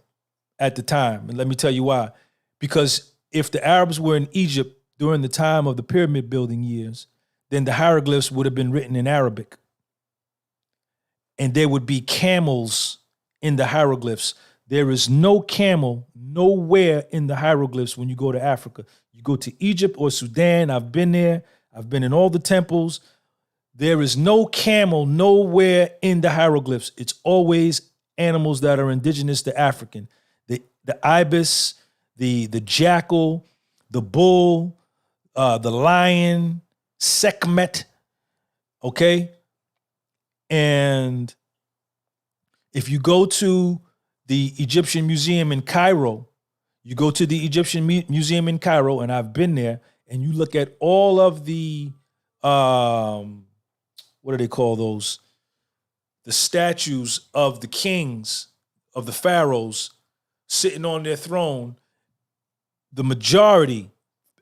at the time. And let me tell you why. Because if the Arabs were in Egypt during the time of the pyramid building years, then the hieroglyphs would have been written in Arabic. And there would be camels in the hieroglyphs. There is no camel nowhere in the hieroglyphs when you go to Africa. You go to Egypt or Sudan, I've been there. I've been in all the temples. There is no camel nowhere in the hieroglyphs. It's always animals that are indigenous to African. The ibis, the jackal, the bull, the lion, Sekhmet, okay? And if you go to the Egyptian Museum in Cairo, and I've been there, and you look at all of the, what do they call those? The statues of the kings, of the pharaohs sitting on their throne, the majority,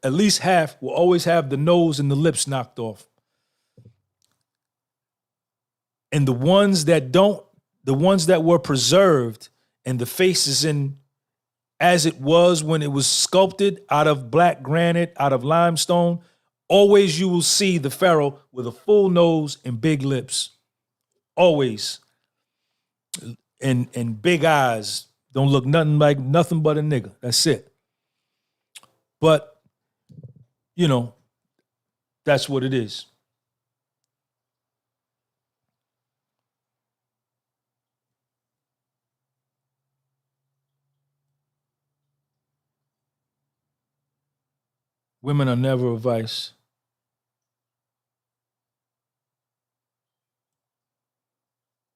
at least half, will always have the nose and the lips knocked off. And the ones that were preserved and the faces in as it was when it was sculpted out of black granite, out of limestone, always you will see the pharaoh with a full nose and big lips. Always. And big eyes. Don't look nothing like nothing but a nigga. That's it. But, you know, that's what it is. Women are never a vice.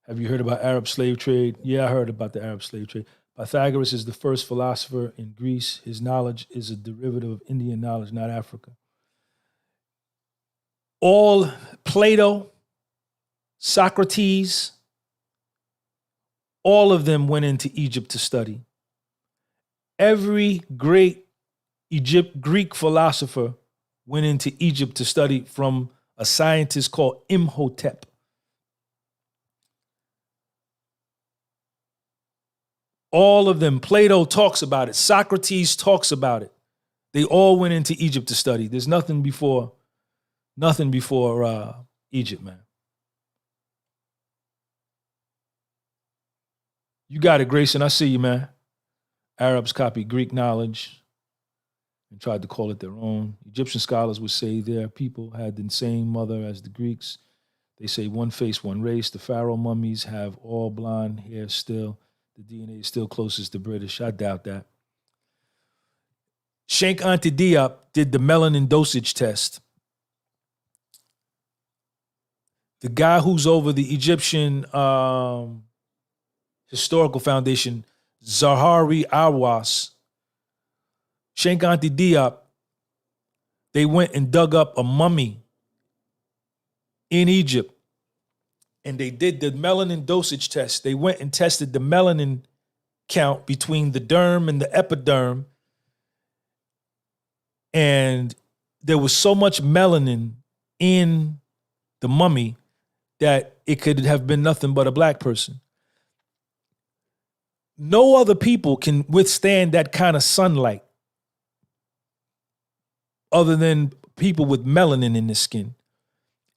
Have you heard about Arab slave trade? Yeah, I heard about the Arab slave trade. Pythagoras is the first philosopher in Greece. His knowledge is a derivative of Indian knowledge, not Africa. All Plato, Socrates, all of them went into Egypt to study. Every great Greek philosopher went into Egypt to study from a scientist called Imhotep. All of them. Plato talks about it. Socrates talks about it. They all went into Egypt to study. There's nothing before Egypt, man. You got it, Grayson. I see you, man. Arabs copied Greek knowledge and tried to call it their own. Egyptian scholars would say their people had the same mother as the Greeks. They say one face, one race. The pharaoh mummies have all blonde hair still. The DNA is still closest to British. I doubt that. Sheikh Anta Diop did the melanin dosage test. The guy who's over the Egyptian Historical Foundation, Zahari Awas, Sheikh Anta Diop, they went and dug up a mummy in Egypt. And they did the melanin dosage test. They went and tested the melanin count between the derm and the epiderm. And there was so much melanin in the mummy that it could have been nothing but a black person. No other people can withstand that kind of sunlight other than people with melanin in their skin.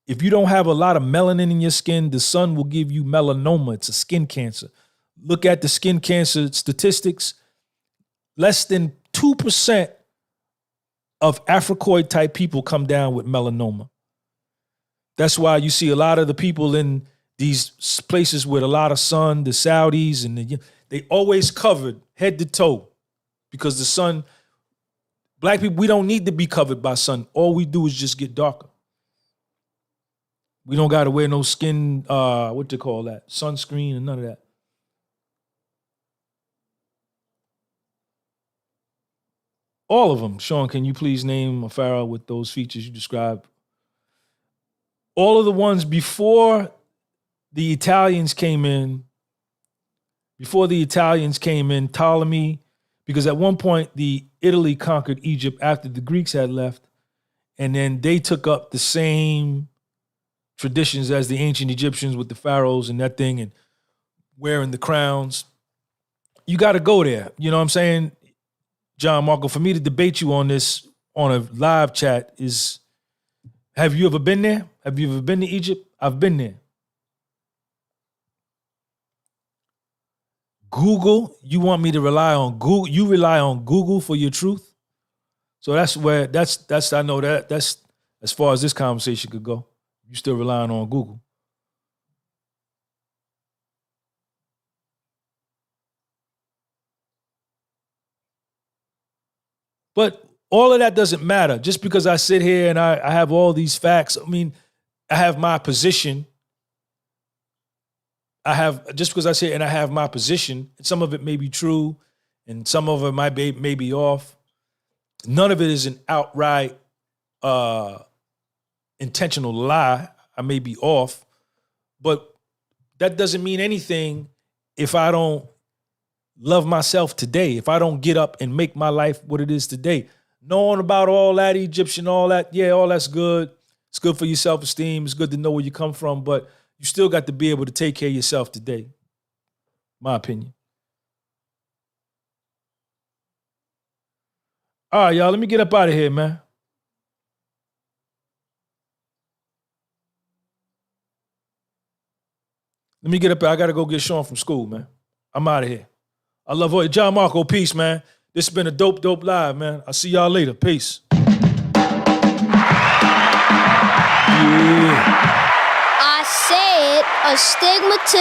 If you don't have a lot of melanin in your skin, the sun will give you melanoma. It's a skin cancer. Look at the skin cancer statistics. Less than 2% of Africoid type people come down with melanoma. That's why you see a lot of the people in these places with a lot of sun, the Saudis, and they always covered head to toe because the sun, black people, we don't need to be covered by sun. All we do is just get darker. We don't got to wear no skin, what they call that, sunscreen and none of that. All of them. Sean, can you please name a pharaoh with those features you described? All of the ones before the Italians came in, Ptolemy, because at one point Italy conquered Egypt after the Greeks had left, and then they took up the same traditions as the ancient Egyptians with the pharaohs and that thing and wearing the crowns. You got to go there. You know what I'm saying? John Marco, for me to debate you on this on a live chat is, have you ever been there? Have you ever been to Egypt? I've been there. Google, you want me to rely on Google? You rely on Google for your truth? So that's I know that's as far as this conversation could go. You still relying on Google. But all of that doesn't matter. Just because I sit here and I have all these facts, I mean, I have my position. I have, just because I say, and I have my position, some of it may be true and some of it may be off. None of it is an outright intentional lie. I may be off, but that doesn't mean anything if I don't love myself today, if I don't get up and make my life what it is today. Knowing about all that Egyptian, all that, yeah, all that's good. It's good for your self-esteem. It's good to know where you come from, but you still got to be able to take care of yourself today. My opinion. All right, y'all, let me get up out of here, man. Let me get up. I got to go get Sean from school, man. I'm out of here. I love all you. John Marco, peace, man. This has been a dope live, man. I'll see y'all later. Peace. Yeah. I said astigmatism.